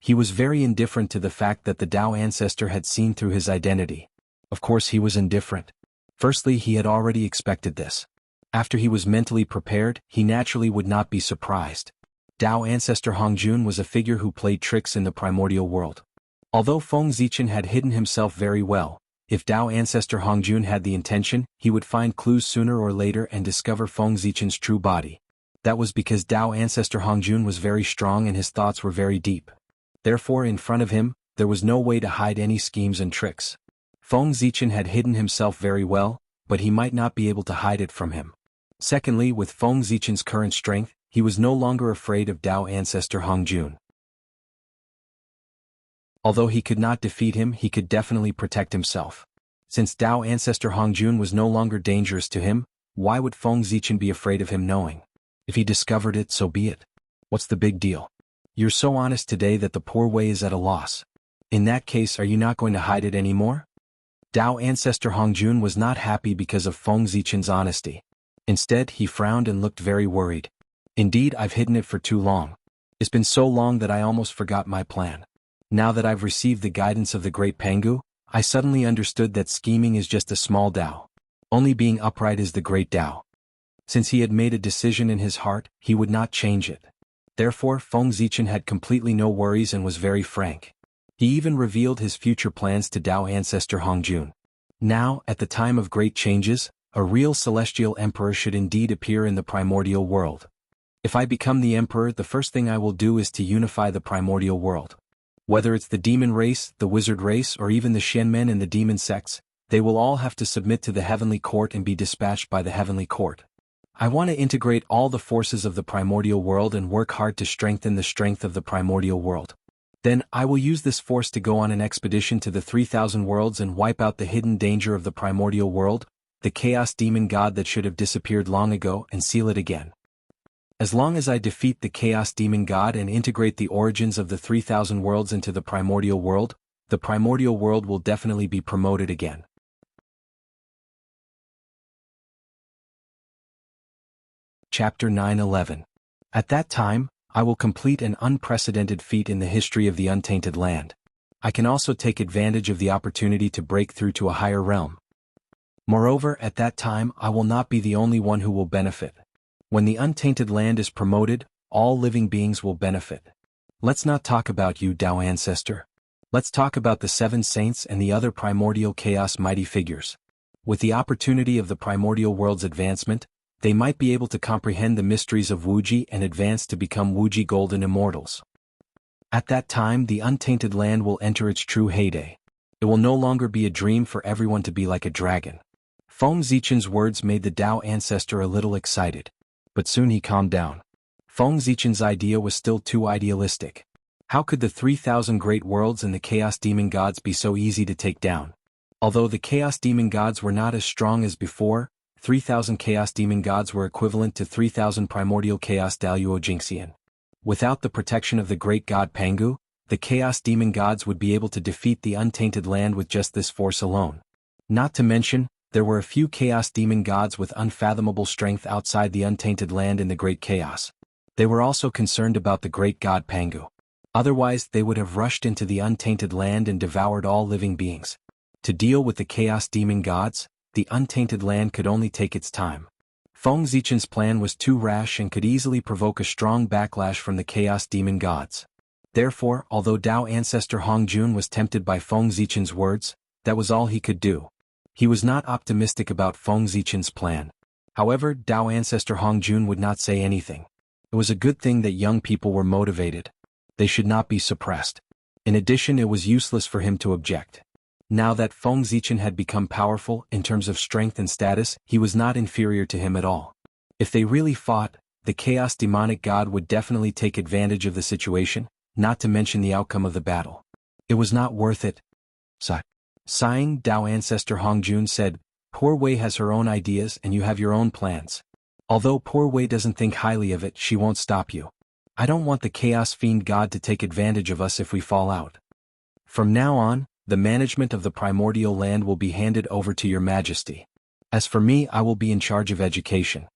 He was very indifferent to the fact that the Tao Ancestor had seen through his identity. Of course he was indifferent. Firstly, he had already expected this. After he was mentally prepared, he naturally would not be surprised. Tao Ancestor Hongjun was a figure who played tricks in the primordial world. Although Feng Zichen had hidden himself very well, if Tao Ancestor Hongjun had the intention, he would find clues sooner or later and discover Feng Zichen's true body. That was because Tao Ancestor Hongjun was very strong and his thoughts were very deep. Therefore, in front of him, there was no way to hide any schemes and tricks. Feng Zichen had hidden himself very well, but he might not be able to hide it from him. Secondly, with Feng Zichen's current strength, he was no longer afraid of Tao Ancestor Hongjun. Although he could not defeat him, he could definitely protect himself. Since Tao Ancestor Hongjun was no longer dangerous to him, why would Feng Zichen be afraid of him knowing? If he discovered it, so be it. What's the big deal? You're so honest today that the poor way is at a loss. In that case, are you not going to hide it anymore? Tao Ancestor Hongjun was not happy because of Feng Zichen's honesty. Instead, he frowned and looked very worried. Indeed, I've hidden it for too long. It's been so long that I almost forgot my plan. Now that I've received the guidance of the great Pangu, I suddenly understood that scheming is just a small Tao. Only being upright is the great Tao. Since he had made a decision in his heart, he would not change it. Therefore, Feng Zichen had completely no worries and was very frank. He even revealed his future plans to Tao Ancestor Hongjun. Now, at the time of great changes, a real celestial emperor should indeed appear in the primordial world. If I become the emperor, the first thing I will do is to unify the primordial world. Whether it's the demon race, the wizard race, or even the Shenmen and the demon sects, they will all have to submit to the heavenly court and be dispatched by the heavenly court. I want to integrate all the forces of the primordial world and work hard to strengthen the strength of the primordial world. Then I will use this force to go on an expedition to the 3,000 worlds and wipe out the hidden danger of the primordial world, the chaos demon god that should have disappeared long ago, and seal it again. As long as I defeat the chaos demon god and integrate the origins of the 3,000 worlds into the primordial world will definitely be promoted again. Chapter 9:11. At that time, I will complete an unprecedented feat in the history of the untainted land. I can also take advantage of the opportunity to break through to a higher realm. Moreover, at that time I will not be the only one who will benefit. When the untainted land is promoted, all living beings will benefit. Let's not talk about you, Tao Ancestor. Let's talk about the 7 saints and the other primordial chaos mighty figures. With the opportunity of the primordial world's advancement, they might be able to comprehend the mysteries of Wuxia and advance to become Wuxia golden immortals. At that time the untainted land will enter its true heyday. It will no longer be a dream for everyone to be like a dragon. Feng Zichen's words made the Tao Ancestor a little excited. But soon he calmed down. Feng Zichen's idea was still too idealistic. How could the 3,000 great worlds and the chaos demon gods be so easy to take down? Although the chaos demon gods were not as strong as before, 3,000 chaos demon gods were equivalent to 3,000 primordial chaos Daluo Jingxian. Without the protection of the great god Pangu, the chaos demon gods would be able to defeat the untainted land with just this force alone. Not to mention, there were a few chaos demon gods with unfathomable strength outside the untainted land in the great chaos. They were also concerned about the great god Pangu. Otherwise they would have rushed into the untainted land and devoured all living beings. To deal with the chaos demon gods, the untainted land could only take its time. Feng Zichen's plan was too rash and could easily provoke a strong backlash from the chaos demon gods. Therefore, although Tao Ancestor Hongjun was tempted by Feng Zichen's words, that was all he could do. He was not optimistic about Feng Zichen's plan. However, Tao Ancestor Hongjun would not say anything. It was a good thing that young people were motivated. They should not be suppressed. In addition, it was useless for him to object. Now that Feng Zichen had become powerful in terms of strength and status, he was not inferior to him at all. If they really fought, the chaos demonic god would definitely take advantage of the situation, not to mention the outcome of the battle. It was not worth it. Sighing, Tao Ancestor Hongjun said, Poor Wei has her own ideas and you have your own plans. Although Poor Wei doesn't think highly of it, she won't stop you. I don't want the chaos fiend god to take advantage of us if we fall out. From now on, the management of the primordial land will be handed over to your majesty. As for me, I will be in charge of education.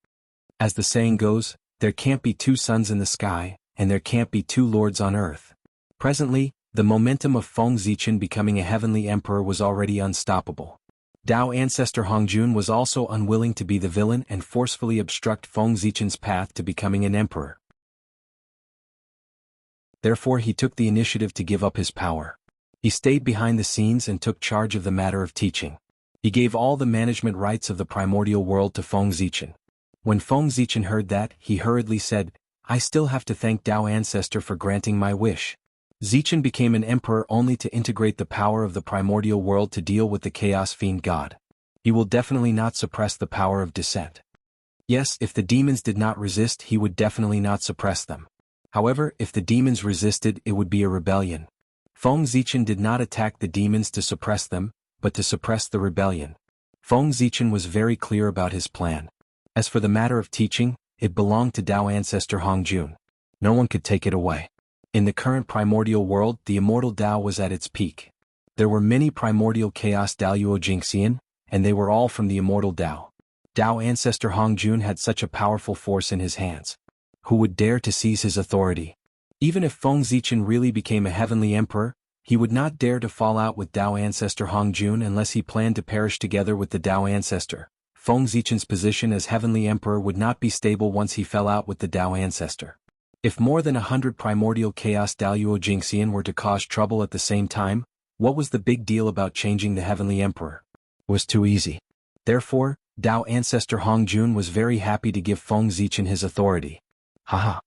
As the saying goes, there can't be 2 suns in the sky, and there can't be 2 lords on earth. Presently, the momentum of Feng Zichen becoming a heavenly emperor was already unstoppable. Tao Ancestor Hongjun was also unwilling to be the villain and forcefully obstruct Feng Zichen's path to becoming an emperor. Therefore he took the initiative to give up his power. He stayed behind the scenes and took charge of the matter of teaching. He gave all the management rights of the primordial world to Feng Zichen. When Feng Zichen heard that, he hurriedly said, I still have to thank Tao Ancestor for granting my wish. Zichen became an emperor only to integrate the power of the primordial world to deal with the chaos fiend god. He will definitely not suppress the power of dissent. Yes, if the demons did not resist, he would definitely not suppress them. However, if the demons resisted, it would be a rebellion. Feng Zichen did not attack the demons to suppress them, but to suppress the rebellion. Feng Zichen was very clear about his plan. As for the matter of teaching, it belonged to Tao Ancestor Hongjun. No one could take it away. In the current primordial world, the immortal Tao was at its peak. There were many primordial chaos Daluo Jingxian, and they were all from the immortal Tao. Tao Ancestor Hongjun had such a powerful force in his hands. Who would dare to seize his authority? Even if Feng Zichen really became a heavenly emperor, he would not dare to fall out with Tao Ancestor Hongjun unless he planned to perish together with the Tao Ancestor. Feng Zichen's position as heavenly emperor would not be stable once he fell out with the Tao Ancestor. If more than 100 primordial chaos Daluo Jingxian were to cause trouble at the same time, what was the big deal about changing the heavenly emperor? It was too easy. Therefore, Tao Ancestor Hongjun was very happy to give Feng Zichen his authority. Haha.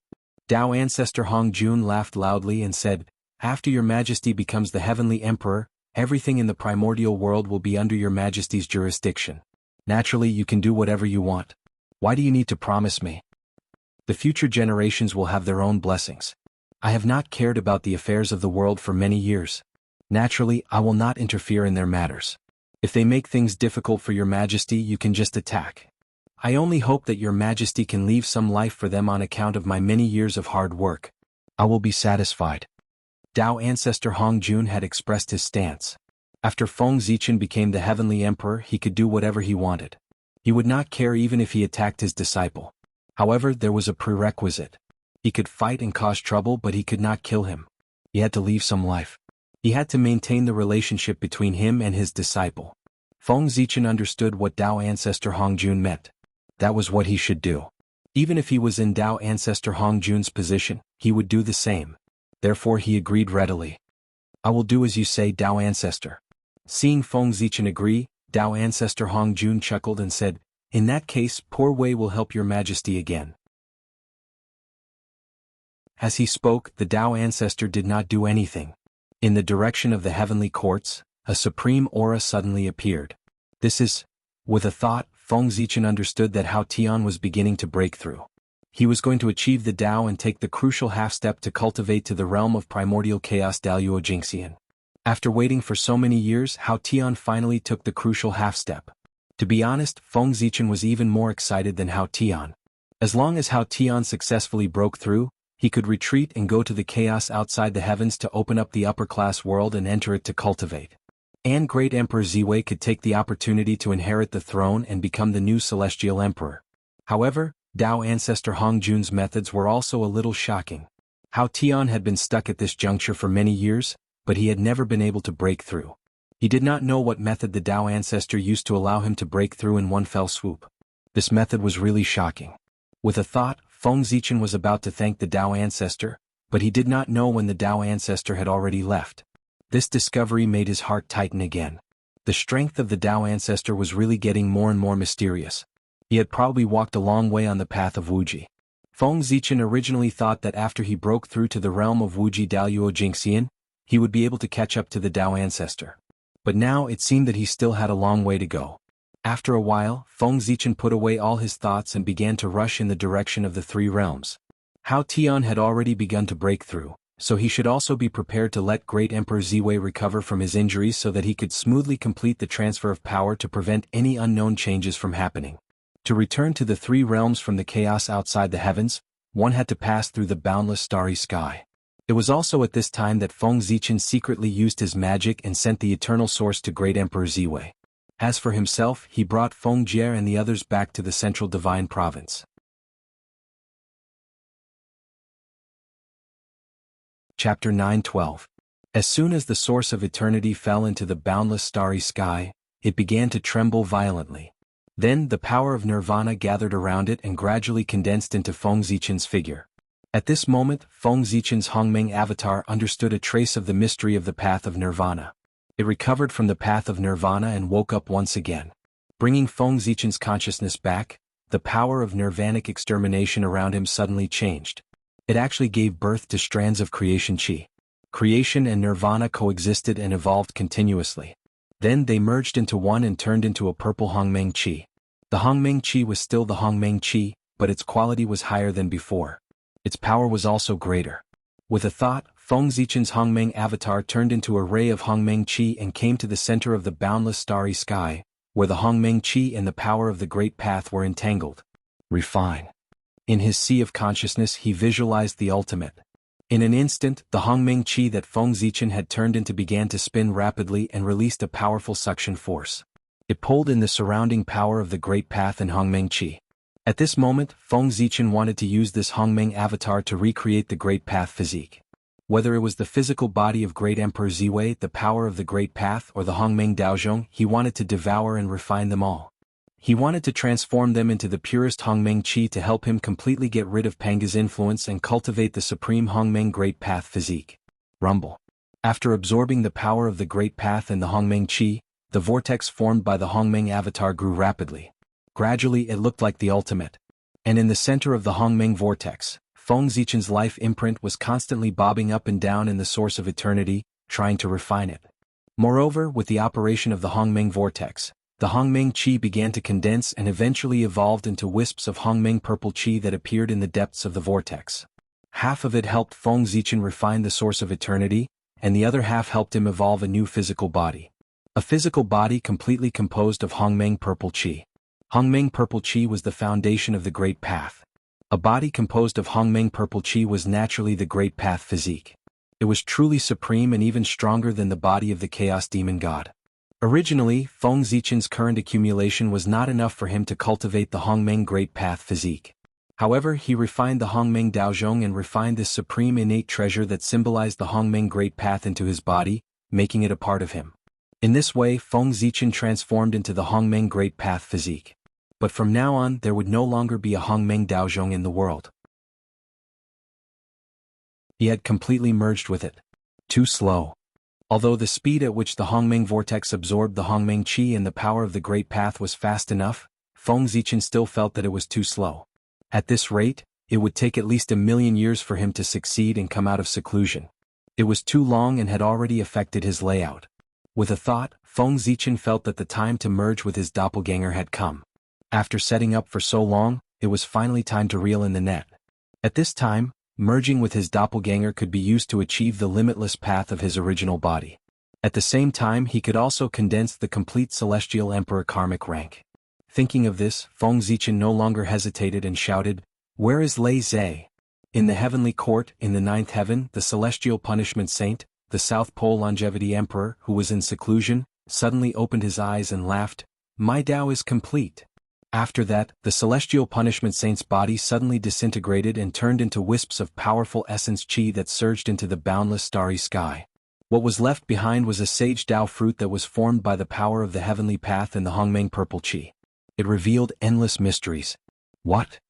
Tao Ancestor Hongjun laughed loudly and said, After your majesty becomes the heavenly emperor, everything in the primordial world will be under your majesty's jurisdiction. Naturally, you can do whatever you want. Why do you need to promise me? The future generations will have their own blessings. I have not cared about the affairs of the world for many years. Naturally, I will not interfere in their matters. If they make things difficult for your majesty, you can just attack. I only hope that your majesty can leave some life for them on account of my many years of hard work. I will be satisfied. Tao ancestor Hong Jun had expressed his stance. After Feng Zichen became the heavenly emperor, he could do whatever he wanted. He would not care even if he attacked his disciple. However, there was a prerequisite. He could fight and cause trouble, but he could not kill him. He had to leave some life. He had to maintain the relationship between him and his disciple. Feng Zichen understood what Tao ancestor Hong Jun meant. That was what he should do. Even if he was in Tao ancestor Hong Jun's position, he would do the same. Therefore he agreed readily. I will do as you say, Tao ancestor. Seeing Feng Zichen agree, Tao ancestor Hong Jun chuckled and said, in that case, poor Wei will help your majesty again. As he spoke, the Tao ancestor did not do anything. In the direction of the heavenly courts, a supreme aura suddenly appeared. This is... With a thought, Feng Zichen understood that Hao Tian was beginning to break through. He was going to achieve the Tao and take the crucial half-step to cultivate to the realm of primordial chaos Daluo Jingxian. After waiting for so many years, Hao Tian finally took the crucial half-step. To be honest, Feng Zichen was even more excited than Hao Tian. As long as Hao Tian successfully broke through, he could retreat and go to the chaos outside the heavens to open up the upper-class world and enter it to cultivate. And Great Emperor Ziwei could take the opportunity to inherit the throne and become the new celestial emperor. However, Tao ancestor Hong Jun's methods were also a little shocking. Hao Tian had been stuck at this juncture for many years, but he had never been able to break through. He did not know what method the Tao ancestor used to allow him to break through in one fell swoop. This method was really shocking. With a thought, Feng Zichen was about to thank the Tao ancestor, but he did not know when the Tao ancestor had already left. This discovery made his heart tighten again. The strength of the Tao ancestor was really getting more and more mysterious. He had probably walked a long way on the path of Wuji. Feng Zichen originally thought that after he broke through to the realm of Wuji Daluo Jingxian, he would be able to catch up to the Tao ancestor. But now it seemed that he still had a long way to go. After a while, Feng Zichen put away all his thoughts and began to rush in the direction of the three realms. Hao Tian had already begun to break through, so he should also be prepared to let Great Emperor Ziwei recover from his injuries so that he could smoothly complete the transfer of power to prevent any unknown changes from happening. To return to the three realms from the chaos outside the heavens, one had to pass through the boundless starry sky. It was also at this time that Feng Zichen secretly used his magic and sent the eternal source to Great Emperor Ziwei. As for himself, he brought Feng Jie and the others back to the central divine province. Chapter 9:12. As soon as the source of eternity fell into the boundless starry sky, it began to tremble violently. Then the power of nirvana gathered around it and gradually condensed into Feng Zichen's figure. At this moment, Feng Zichen's Hongmeng avatar understood a trace of the mystery of the path of nirvana. It recovered from the path of nirvana and woke up once again. Bringing Feng Zichen's consciousness back, the power of nirvanic extermination around him suddenly changed. It actually gave birth to strands of creation chi. Creation and nirvana coexisted and evolved continuously. Then they merged into one and turned into a purple Hongmeng chi. The Hongmeng chi was still the Hongmeng chi, but its quality was higher than before. Its power was also greater. With a thought, Feng Zichen's Hongmeng avatar turned into a ray of Hongmeng chi and came to the center of the boundless starry sky, where the Hongmeng chi and the power of the great path were entangled. Refine. In his sea of consciousness he visualized the ultimate. In an instant, the Hongmeng chi that Feng Zichen had turned into began to spin rapidly and released a powerful suction force. It pulled in the surrounding power of the great path and Hongmeng chi. At this moment, Feng Zichen wanted to use this Hongmeng avatar to recreate the great path physique. Whether it was the physical body of Great Emperor Ziwei, the power of the great path, or the Hongmeng Daozhong, he wanted to devour and refine them all. He wanted to transform them into the purest Hongmeng Qi to help him completely get rid of Panga's influence and cultivate the supreme Hongmeng Great Path physique. Rumble. After absorbing the power of the Great Path and the Hongmeng Qi, the vortex formed by the Hongmeng avatar grew rapidly. Gradually it looked like the ultimate. And in the center of the Hongmeng vortex, Feng Zichen's life imprint was constantly bobbing up and down in the source of eternity, trying to refine it. Moreover, with the operation of the Hongmeng vortex, the Hongmeng Qi began to condense and eventually evolved into wisps of Hongmeng purple Qi that appeared in the depths of the vortex. Half of it helped Feng Zichen refine the source of eternity, and the other half helped him evolve a new physical body. A physical body completely composed of Hongmeng Purple Qi. Hongmeng Purple Qi was the foundation of the Great Path. A body composed of Hongmeng Purple Qi was naturally the Great Path physique. It was truly supreme and even stronger than the body of the Chaos Demon God. Originally, Feng Zichen's current accumulation was not enough for him to cultivate the Hongmeng Great Path physique. However, he refined the Hongmeng Daozhong and refined this supreme innate treasure that symbolized the Hongmeng Great Path into his body, making it a part of him. In this way, Feng Zichen transformed into the Hongmeng Great Path physique. But from now on, there would no longer be a Hongmeng Daozhong in the world. He had completely merged with it. Too slow. Although the speed at which the Hongmeng vortex absorbed the Hongmeng Qi and the power of the Great Path was fast enough, Feng Zichen still felt that it was too slow. At this rate, it would take at least 1,000,000 years for him to succeed and come out of seclusion. It was too long and had already affected his layout. With a thought, Feng Zichen felt that the time to merge with his doppelganger had come. After setting up for so long, it was finally time to reel in the net. At this time, merging with his doppelganger could be used to achieve the limitless path of his original body. At the same time, he could also condense the complete Celestial Emperor karmic rank. Thinking of this, Feng Zichen no longer hesitated and shouted, "Where is Lei Zhe?" In the heavenly court, in the 9th heaven, the celestial punishment saint, the South Pole Longevity Emperor, who was in seclusion, suddenly opened his eyes and laughed, "My Tao is complete." After that, the celestial punishment saint's body suddenly disintegrated and turned into wisps of powerful essence qi that surged into the boundless starry sky. What was left behind was a sage Tao fruit that was formed by the power of the heavenly path and the Hongmeng Purple Qi. It revealed endless mysteries. What?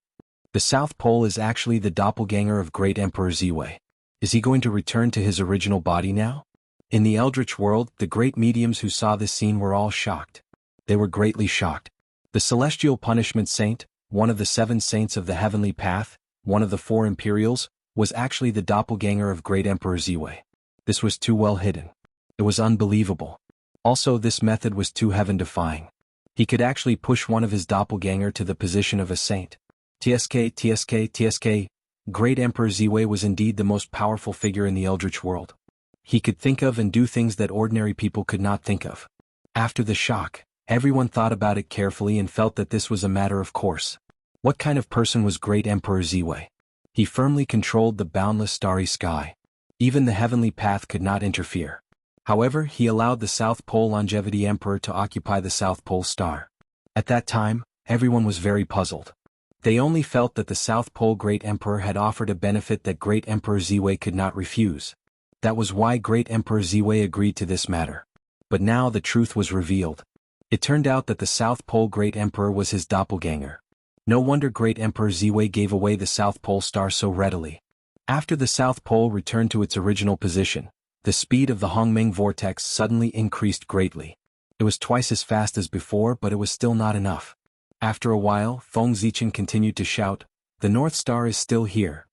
The South Pole is actually the doppelganger of Great Emperor Ziwei. Is he going to return to his original body now? In the Eldritch world, the great mediums who saw this scene were all shocked. They were greatly shocked. The Celestial Punishment Saint, one of the 7 saints of the Heavenly Path, one of the 4 Imperials, was actually the doppelganger of Great Emperor Ziwei. This was too well hidden. It was unbelievable. Also, this method was too heaven-defying. He could actually push one of his doppelganger to the position of a saint. TSK. Great Emperor Ziwei was indeed the most powerful figure in the Eldritch world. He could think of and do things that ordinary people could not think of. After the shock, everyone thought about it carefully and felt that this was a matter of course. What kind of person was Great Emperor Ziwei? He firmly controlled the boundless starry sky. Even the heavenly path could not interfere. However, he allowed the South Pole Longevity Emperor to occupy the South Pole star. At that time, everyone was very puzzled. They only felt that the South Pole Great Emperor had offered a benefit that Great Emperor Ziwei could not refuse. That was why Great Emperor Ziwei agreed to this matter. But now the truth was revealed. It turned out that the South Pole Great Emperor was his doppelganger. No wonder Great Emperor Ziwei gave away the South Pole star so readily. After the South Pole returned to its original position, the speed of the Hongmeng vortex suddenly increased greatly. It was twice as fast as before, but it was still not enough. After a while, Feng Zichen continued to shout, "The North Star is still here."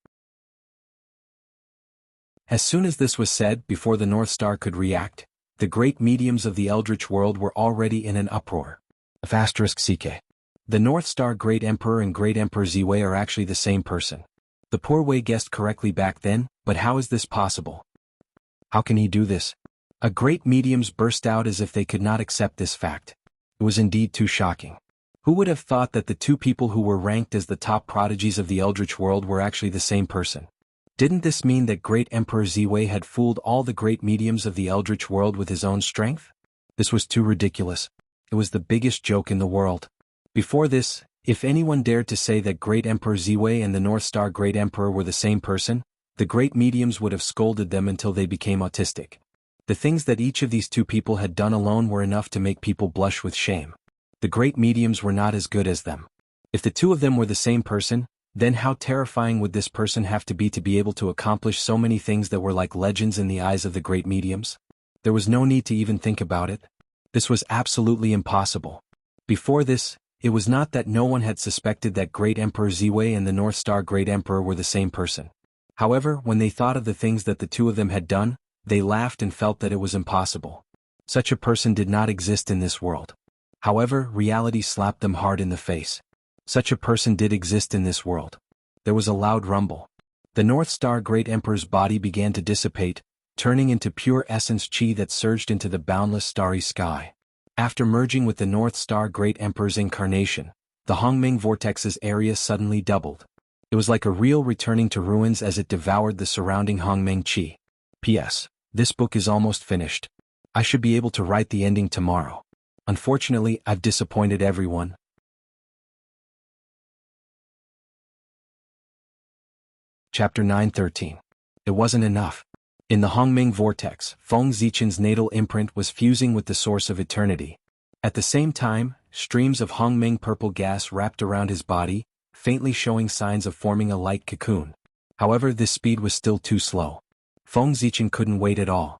As soon as this was said, before the North Star could react, the great mediums of the Eldritch world were already in an uproar. *CK. The North Star Great Emperor and Great Emperor Ziwei are actually the same person. The poor Wei guessed correctly back then, but how is this possible? How can he do this? A great mediums burst out as if they could not accept this fact. It was indeed too shocking. Who would have thought that the 2 people who were ranked as the top prodigies of the Eldritch world were actually the same person? Didn't this mean that Great Emperor Ziwei had fooled all the great mediums of the Eldritch world with his own strength? This was too ridiculous. It was the biggest joke in the world. Before this, if anyone dared to say that Great Emperor Ziwei and the North Star Great Emperor were the same person, the great mediums would have scolded them until they became autistic. The things that each of these 2 people had done alone were enough to make people blush with shame. The great mediums were not as good as them. If the 2 of them were the same person, then how terrifying would this person have to be able to accomplish so many things that were like legends in the eyes of the great mediums? There was no need to even think about it. This was absolutely impossible. Before this, it was not that no one had suspected that Great Emperor Ziwei and the North Star Great Emperor were the same person. However, when they thought of the things that the 2 of them had done, they laughed and felt that it was impossible. Such a person did not exist in this world. However, reality slapped them hard in the face. Such a person did exist in this world. There was a loud rumble. The North Star Great Emperor's body began to dissipate, turning into pure essence chi that surged into the boundless starry sky. After merging with the North Star Great Emperor's incarnation, the Hongming vortex's area suddenly doubled. It was like a reel returning to ruins as it devoured the surrounding Hongming chi. P.S. This book is almost finished. I should be able to write the ending tomorrow. Unfortunately, I've disappointed everyone. Chapter 9:13. It wasn't enough. In the Hongming vortex, Feng Zichen's natal imprint was fusing with the source of eternity. At the same time, streams of Hongming purple gas wrapped around his body, faintly showing signs of forming a light cocoon. However, this speed was still too slow. Feng Zichen couldn't wait at all.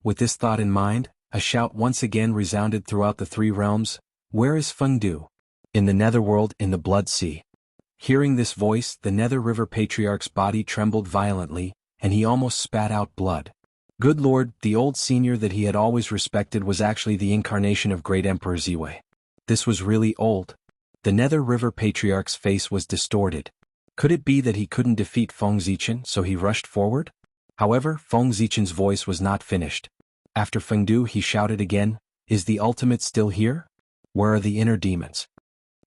With this thought in mind, a shout once again resounded throughout the three realms. Where is Fengdu? In the netherworld, in the Blood Sea. Hearing this voice, the Nether River Patriarch's body trembled violently, and he almost spat out blood. Good Lord, the old senior that he had always respected was actually the incarnation of Great Emperor Ziwei. This was really old. The Nether River Patriarch's face was distorted. Could it be that he couldn't defeat Feng Zichen, so he rushed forward? However, Feng Zichen's voice was not finished. After Fengdu, he shouted again, "Is the ultimate still here? Where are the inner demons?"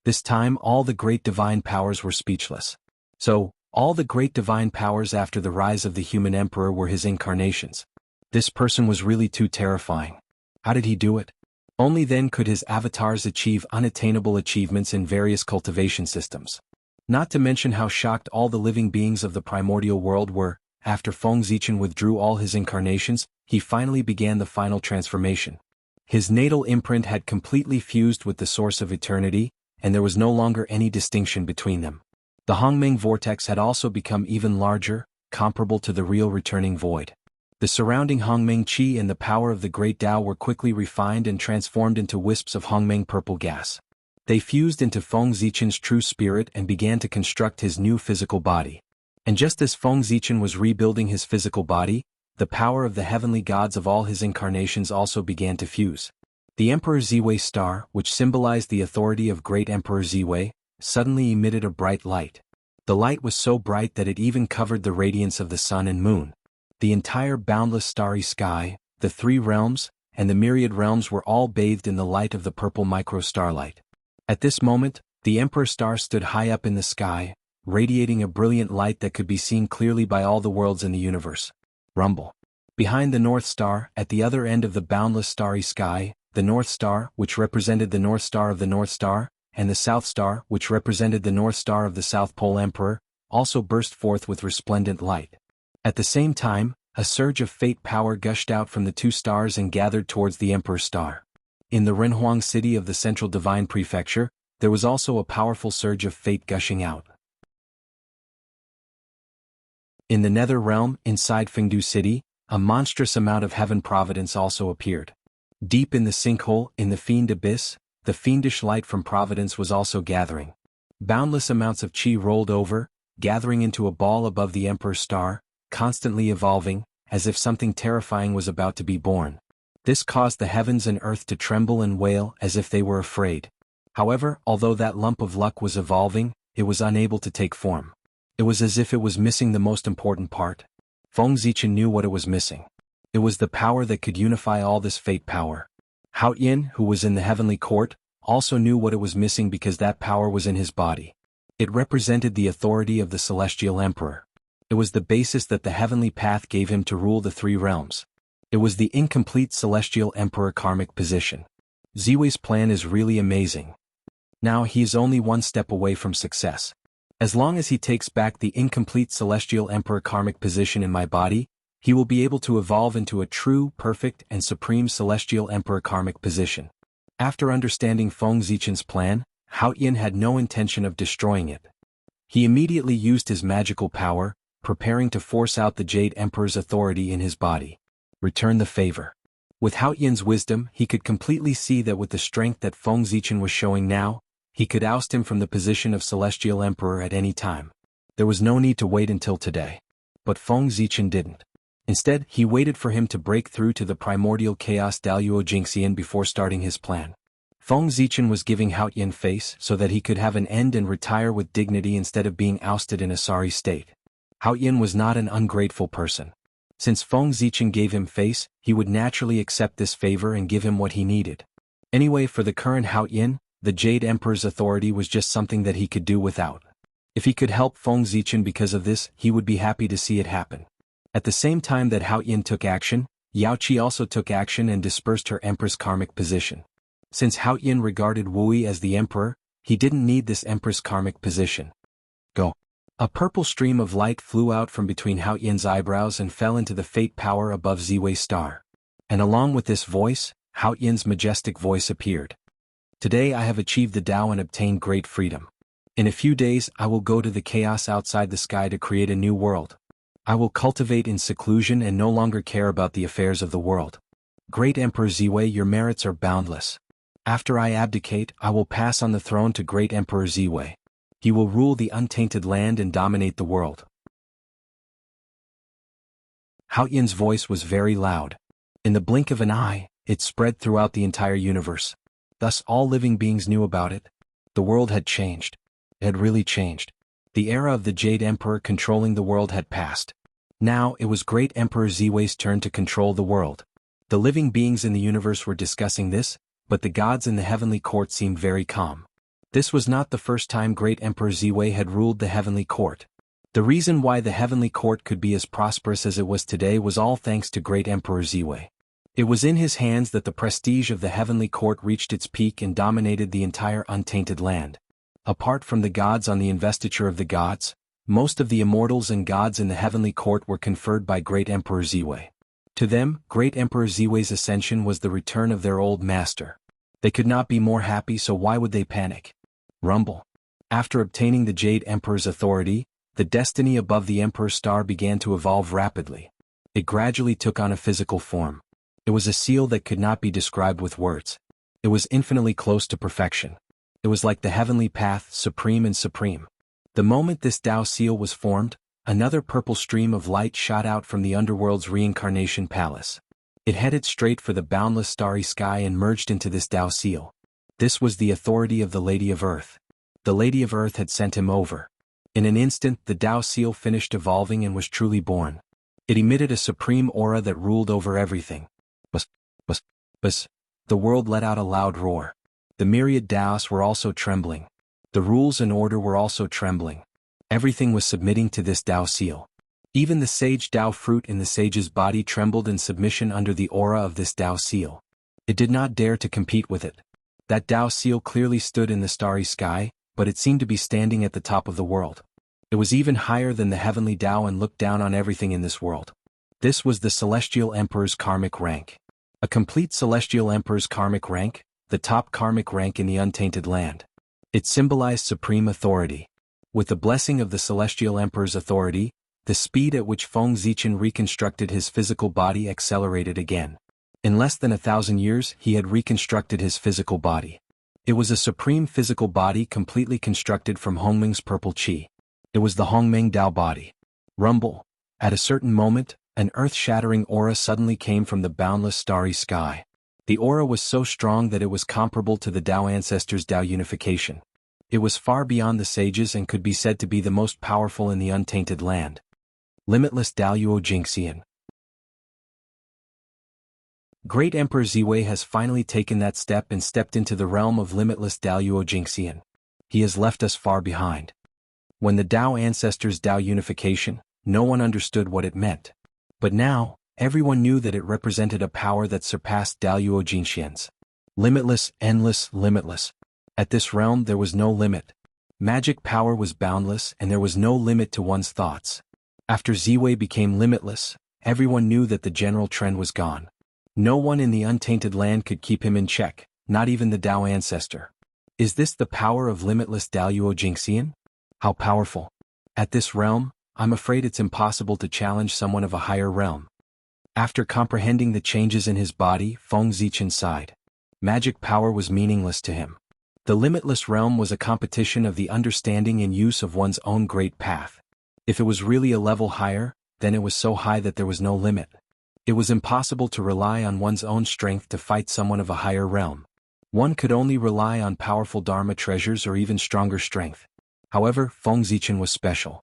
This time all the great divine powers were speechless. So, all the great divine powers after the rise of the human emperor were his incarnations. This person was really too terrifying. How did he do it? Only then could his avatars achieve unattainable achievements in various cultivation systems. Not to mention how shocked all the living beings of the primordial world were. After Feng Zichen withdrew all his incarnations, he finally began the final transformation. His natal imprint had completely fused with the source of eternity, and there was no longer any distinction between them. The Hongming vortex had also become even larger, comparable to the real returning void. The surrounding Hongming chi and the power of the Great Tao were quickly refined and transformed into wisps of Hongming purple gas. They fused into Feng Zichen's true spirit and began to construct his new physical body. And just as Feng Zichen was rebuilding his physical body, the power of the heavenly gods of all his incarnations also began to fuse. The Emperor Ziwei star, which symbolized the authority of Great Emperor Ziwei, suddenly emitted a bright light. The light was so bright that it even covered the radiance of the sun and moon. The entire boundless starry sky, the three realms, and the myriad realms were all bathed in the light of the purple micro-starlight. At this moment, the Emperor star stood high up in the sky, radiating a brilliant light that could be seen clearly by all the worlds in the universe. Rumble. Behind the North Star, at the other end of the boundless starry sky, the North Star, which represented the North Star of the North Star, and the South Star, which represented the North Star of the South Pole Emperor, also burst forth with resplendent light. At the same time, a surge of fate power gushed out from the two stars and gathered towards the Emperor's star. In the Renhuang city of the Central Divine Prefecture, there was also a powerful surge of fate gushing out. In the Nether Realm, inside Fengdu City, a monstrous amount of heaven providence also appeared. Deep in the sinkhole, in the fiend abyss, the fiendish light from providence was also gathering. Boundless amounts of chi rolled over, gathering into a ball above the Emperor's star, constantly evolving, as if something terrifying was about to be born. This caused the heavens and earth to tremble and wail as if they were afraid. However, although that lump of luck was evolving, it was unable to take form. It was as if it was missing the most important part. Feng Zichen knew what it was missing. It was the power that could unify all this fate power. Hao Yin, who was in the heavenly court, also knew what it was missing because that power was in his body. It represented the authority of the celestial emperor. It was the basis that the heavenly path gave him to rule the three realms. It was the incomplete celestial emperor karmic position. Ziwei's plan is really amazing. Now he is only one step away from success. As long as he takes back the incomplete celestial emperor karmic position in my body, he will be able to evolve into a true, perfect, and supreme celestial emperor karmic position. After understanding Feng Zichen's plan, Hao Yin had no intention of destroying it. He immediately used his magical power, preparing to force out the Jade Emperor's authority in his body. Return the favor. With Hao Yin's wisdom, he could completely see that with the strength that Feng Zichen was showing now, he could oust him from the position of Celestial Emperor at any time. There was no need to wait until today. But Feng Zichen didn't. Instead, he waited for him to break through to the primordial chaos Daluo Jingxian before starting his plan. Feng Zichen was giving Hao Yin face so that he could have an end and retire with dignity instead of being ousted in a sorry state. Hao Yin was not an ungrateful person. Since Feng Zichen gave him face, he would naturally accept this favor and give him what he needed. Anyway, for the current Hao Yin, the Jade Emperor's authority was just something that he could do without. If he could help Feng Zichen because of this, he would be happy to see it happen. At the same time that Hao Yin took action, Yao Qi also took action and dispersed her Empress karmic position. Since Hao Yin regarded Wu Yi as the Emperor, he didn't need this Empress karmic position. Go. A purple stream of light flew out from between Hao Yin's eyebrows and fell into the fate power above Ziwei's star. And along with this voice, Hao Yin's majestic voice appeared. Today I have achieved the Tao and obtained great freedom. In a few days I will go to the chaos outside the sky to create a new world. I will cultivate in seclusion and no longer care about the affairs of the world. Great Emperor Ziwei, your merits are boundless. After I abdicate, I will pass on the throne to Great Emperor Ziwei. He will rule the untainted land and dominate the world. Hao Yin's voice was very loud. In the blink of an eye, it spread throughout the entire universe. Thus all living beings knew about it. The world had changed. It had really changed. The era of the Jade Emperor controlling the world had passed. Now it was Great Emperor Ziwei's turn to control the world. The living beings in the universe were discussing this, but the gods in the heavenly court seemed very calm. This was not the first time Great Emperor Ziwei had ruled the heavenly court. The reason why the heavenly court could be as prosperous as it was today was all thanks to Great Emperor Ziwei. It was in his hands that the prestige of the heavenly court reached its peak and dominated the entire untainted land. Apart from the gods on the investiture of the gods, most of the immortals and gods in the heavenly court were conferred by Great Emperor Ziwei. To them, Great Emperor Ziwei's ascension was the return of their old master. They could not be more happy, so why would they panic? Rumble. After obtaining the Jade Emperor's authority, the destiny above the Emperor's star began to evolve rapidly. It gradually took on a physical form. It was a seal that could not be described with words. It was infinitely close to perfection. It was like the heavenly path, supreme and supreme. The moment this Tao seal was formed, another purple stream of light shot out from the underworld's reincarnation palace. It headed straight for the boundless starry sky and merged into this Tao seal. This was the authority of the Lady of Earth. The Lady of Earth had sent him over. In an instant the Tao seal finished evolving and was truly born. It emitted a supreme aura that ruled over everything. Bus, bus, bus. The world let out a loud roar. The myriad Taos were also trembling. The rules and order were also trembling. Everything was submitting to this Tao seal. Even the sage Tao fruit in the sage's body trembled in submission under the aura of this Tao seal. It did not dare to compete with it. That Tao seal clearly stood in the starry sky, but it seemed to be standing at the top of the world. It was even higher than the heavenly Tao and looked down on everything in this world. This was the Celestial Emperor's karmic rank. A complete Celestial Emperor's karmic rank, the top karmic rank in the untainted land. It symbolized supreme authority. With the blessing of the Celestial Emperor's authority, the speed at which Feng Zichen reconstructed his physical body accelerated again. In less than 1,000 years, he had reconstructed his physical body. It was a supreme physical body completely constructed from Hongmeng's purple qi. It was the Hongmeng Tao body. Rumble. At a certain moment, an earth-shattering aura suddenly came from the boundless starry sky. The aura was so strong that it was comparable to the Tao ancestors' Tao unification. It was far beyond the sages and could be said to be the most powerful in the untainted land. Limitless Daoyuo Jingxian. Great Emperor Ziwei has finally taken that step and stepped into the realm of limitless Daoyuo Jingxian. He has left us far behind. When the Tao ancestors' Tao unification, no one understood what it meant. But now, everyone knew that it represented a power that surpassed Daoyuo Jingxian's. Limitless, endless, limitless. At this realm there was no limit. Magic power was boundless and there was no limit to one's thoughts. After Ziwei became limitless, everyone knew that the general trend was gone. No one in the untainted land could keep him in check, not even the Tao ancestor. Is this the power of limitless Daoyuo Jingxian? How powerful. At this realm, I'm afraid it's impossible to challenge someone of a higher realm. After comprehending the changes in his body, Feng Zichen sighed. Magic power was meaningless to him. The limitless realm was a competition of the understanding and use of one's own great path. If it was really a level higher, then it was so high that there was no limit. It was impossible to rely on one's own strength to fight someone of a higher realm. One could only rely on powerful Dharma treasures or even stronger strength. However, Feng Zichen was special.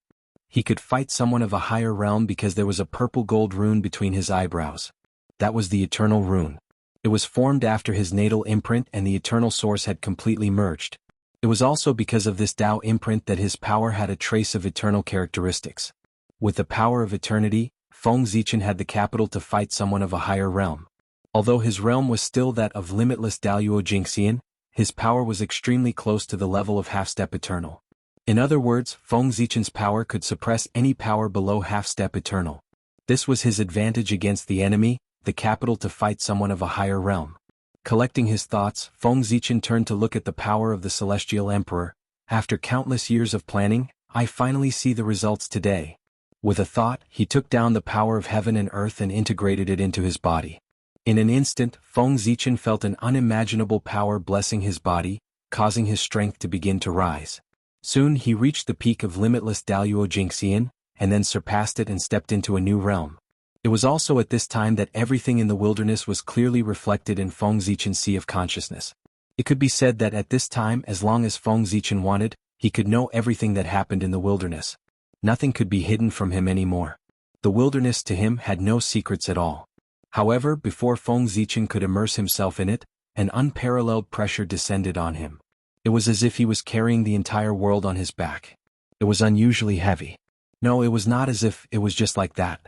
He could fight someone of a higher realm because there was a purple gold rune between his eyebrows. That was the eternal rune. It was formed after his natal imprint and the eternal source had completely merged. It was also because of this Tao imprint that his power had a trace of eternal characteristics. With the power of eternity, Feng Zichen had the capital to fight someone of a higher realm. Although his realm was still that of limitless Daluo Jingxian, his power was extremely close to the level of half-step eternal. In other words, Feng Zichen's power could suppress any power below half-step eternal. This was his advantage against the enemy, the capital to fight someone of a higher realm. Collecting his thoughts, Feng Zichen turned to look at the power of the Celestial Emperor. After countless years of planning, I finally see the results today. With a thought, he took down the power of heaven and earth and integrated it into his body. In an instant, Feng Zichen felt an unimaginable power blessing his body, causing his strength to begin to rise. Soon he reached the peak of limitless Daluo Jingxian, and then surpassed it and stepped into a new realm. It was also at this time that everything in the wilderness was clearly reflected in Feng Zichen's sea of consciousness. It could be said that at this time, as long as Feng Zichen wanted, he could know everything that happened in the wilderness. Nothing could be hidden from him anymore. The wilderness to him had no secrets at all. However, before Feng Zichen could immerse himself in it, an unparalleled pressure descended on him. It was as if he was carrying the entire world on his back. It was unusually heavy. No, it was not as if it was just like that.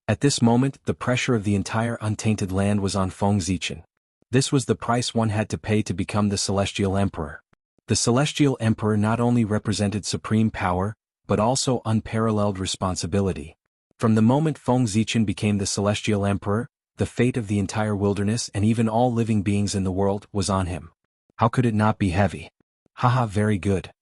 At this moment, the pressure of the entire untainted land was on Feng Zichen. This was the price one had to pay to become the Celestial Emperor. The Celestial Emperor not only represented supreme power, but also unparalleled responsibility. From the moment Feng Zichen became the Celestial Emperor, the fate of the entire wilderness and even all living beings in the world was on him. How could it not be heavy? Haha, very good.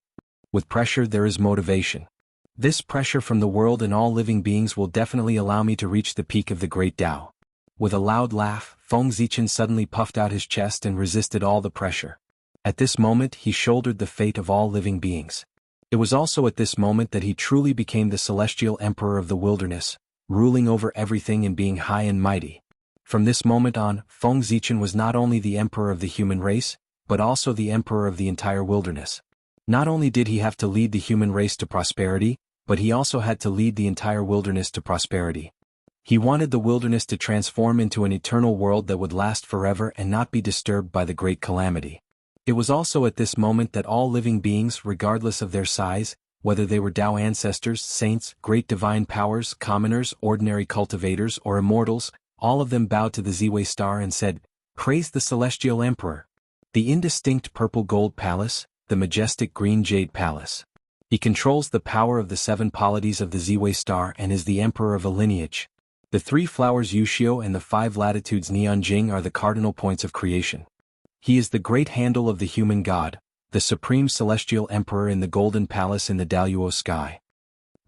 With pressure there is motivation. This pressure from the world and all living beings will definitely allow me to reach the peak of the great Tao. With a loud laugh, Feng Zichen suddenly puffed out his chest and resisted all the pressure. At this moment he shouldered the fate of all living beings. It was also at this moment that he truly became the Celestial Emperor of the wilderness, ruling over everything and being high and mighty. From this moment on, Feng Zichen was not only the emperor of the human race, but also the emperor of the entire wilderness. Not only did he have to lead the human race to prosperity, but he also had to lead the entire wilderness to prosperity. He wanted the wilderness to transform into an eternal world that would last forever and not be disturbed by the great calamity. It was also at this moment that all living beings, regardless of their size, whether they were Tao ancestors, saints, great divine powers, commoners, ordinary cultivators, or immortals, all of them bowed to the Ziwei star and said, "Praise the Celestial Emperor." The indistinct purple gold palace, the majestic green jade palace. He controls the power of the 7 polities of the Ziwei star and is the emperor of a lineage. The 3 flowers Wuxia and the 5 latitudes Nianjing are the cardinal points of creation. He is the great handle of the human god, the supreme celestial emperor in the golden palace in the Daluo sky.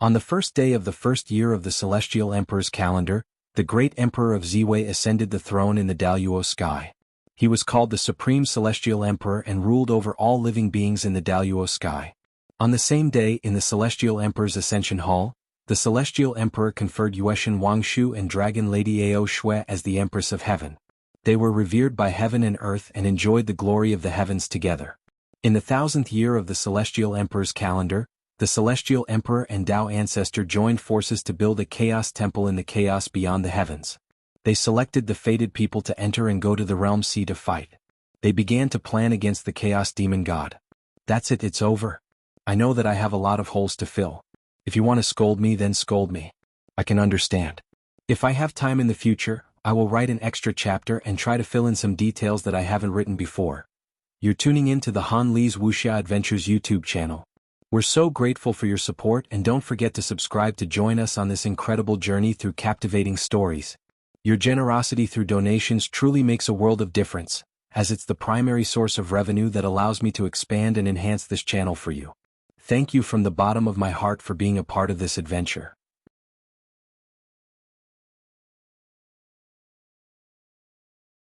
On the first day of the first year of the celestial emperor's calendar, the great emperor of Ziwei ascended the throne in the Daluo sky. He was called the Supreme Celestial Emperor and ruled over all living beings in the Daluo sky. On the same day in the Celestial Emperor's Ascension Hall, the Celestial Emperor conferred Yueshan Wangshu and Dragon Lady Ao Shui as the Empress of Heaven. They were revered by heaven and earth and enjoyed the glory of the heavens together. In the 1000th year of the Celestial Emperor's calendar, the Celestial Emperor and Tao ancestor joined forces to build a chaos temple in the chaos beyond the heavens. They selected the fated people to enter and go to the realm sea to fight. They began to plan against the chaos demon god. That's it, it's over. I know that I have a lot of holes to fill. If you want to scold me, then scold me. I can understand. If I have time in the future, I will write an extra chapter and try to fill in some details that I haven't written before. You're tuning in to the Han Li's Wuxia Adventures YouTube channel. We're so grateful for your support and don't forget to subscribe to join us on this incredible journey through captivating stories. Your generosity through donations truly makes a world of difference, as it's the primary source of revenue that allows me to expand and enhance this channel for you. Thank you from the bottom of my heart for being a part of this adventure.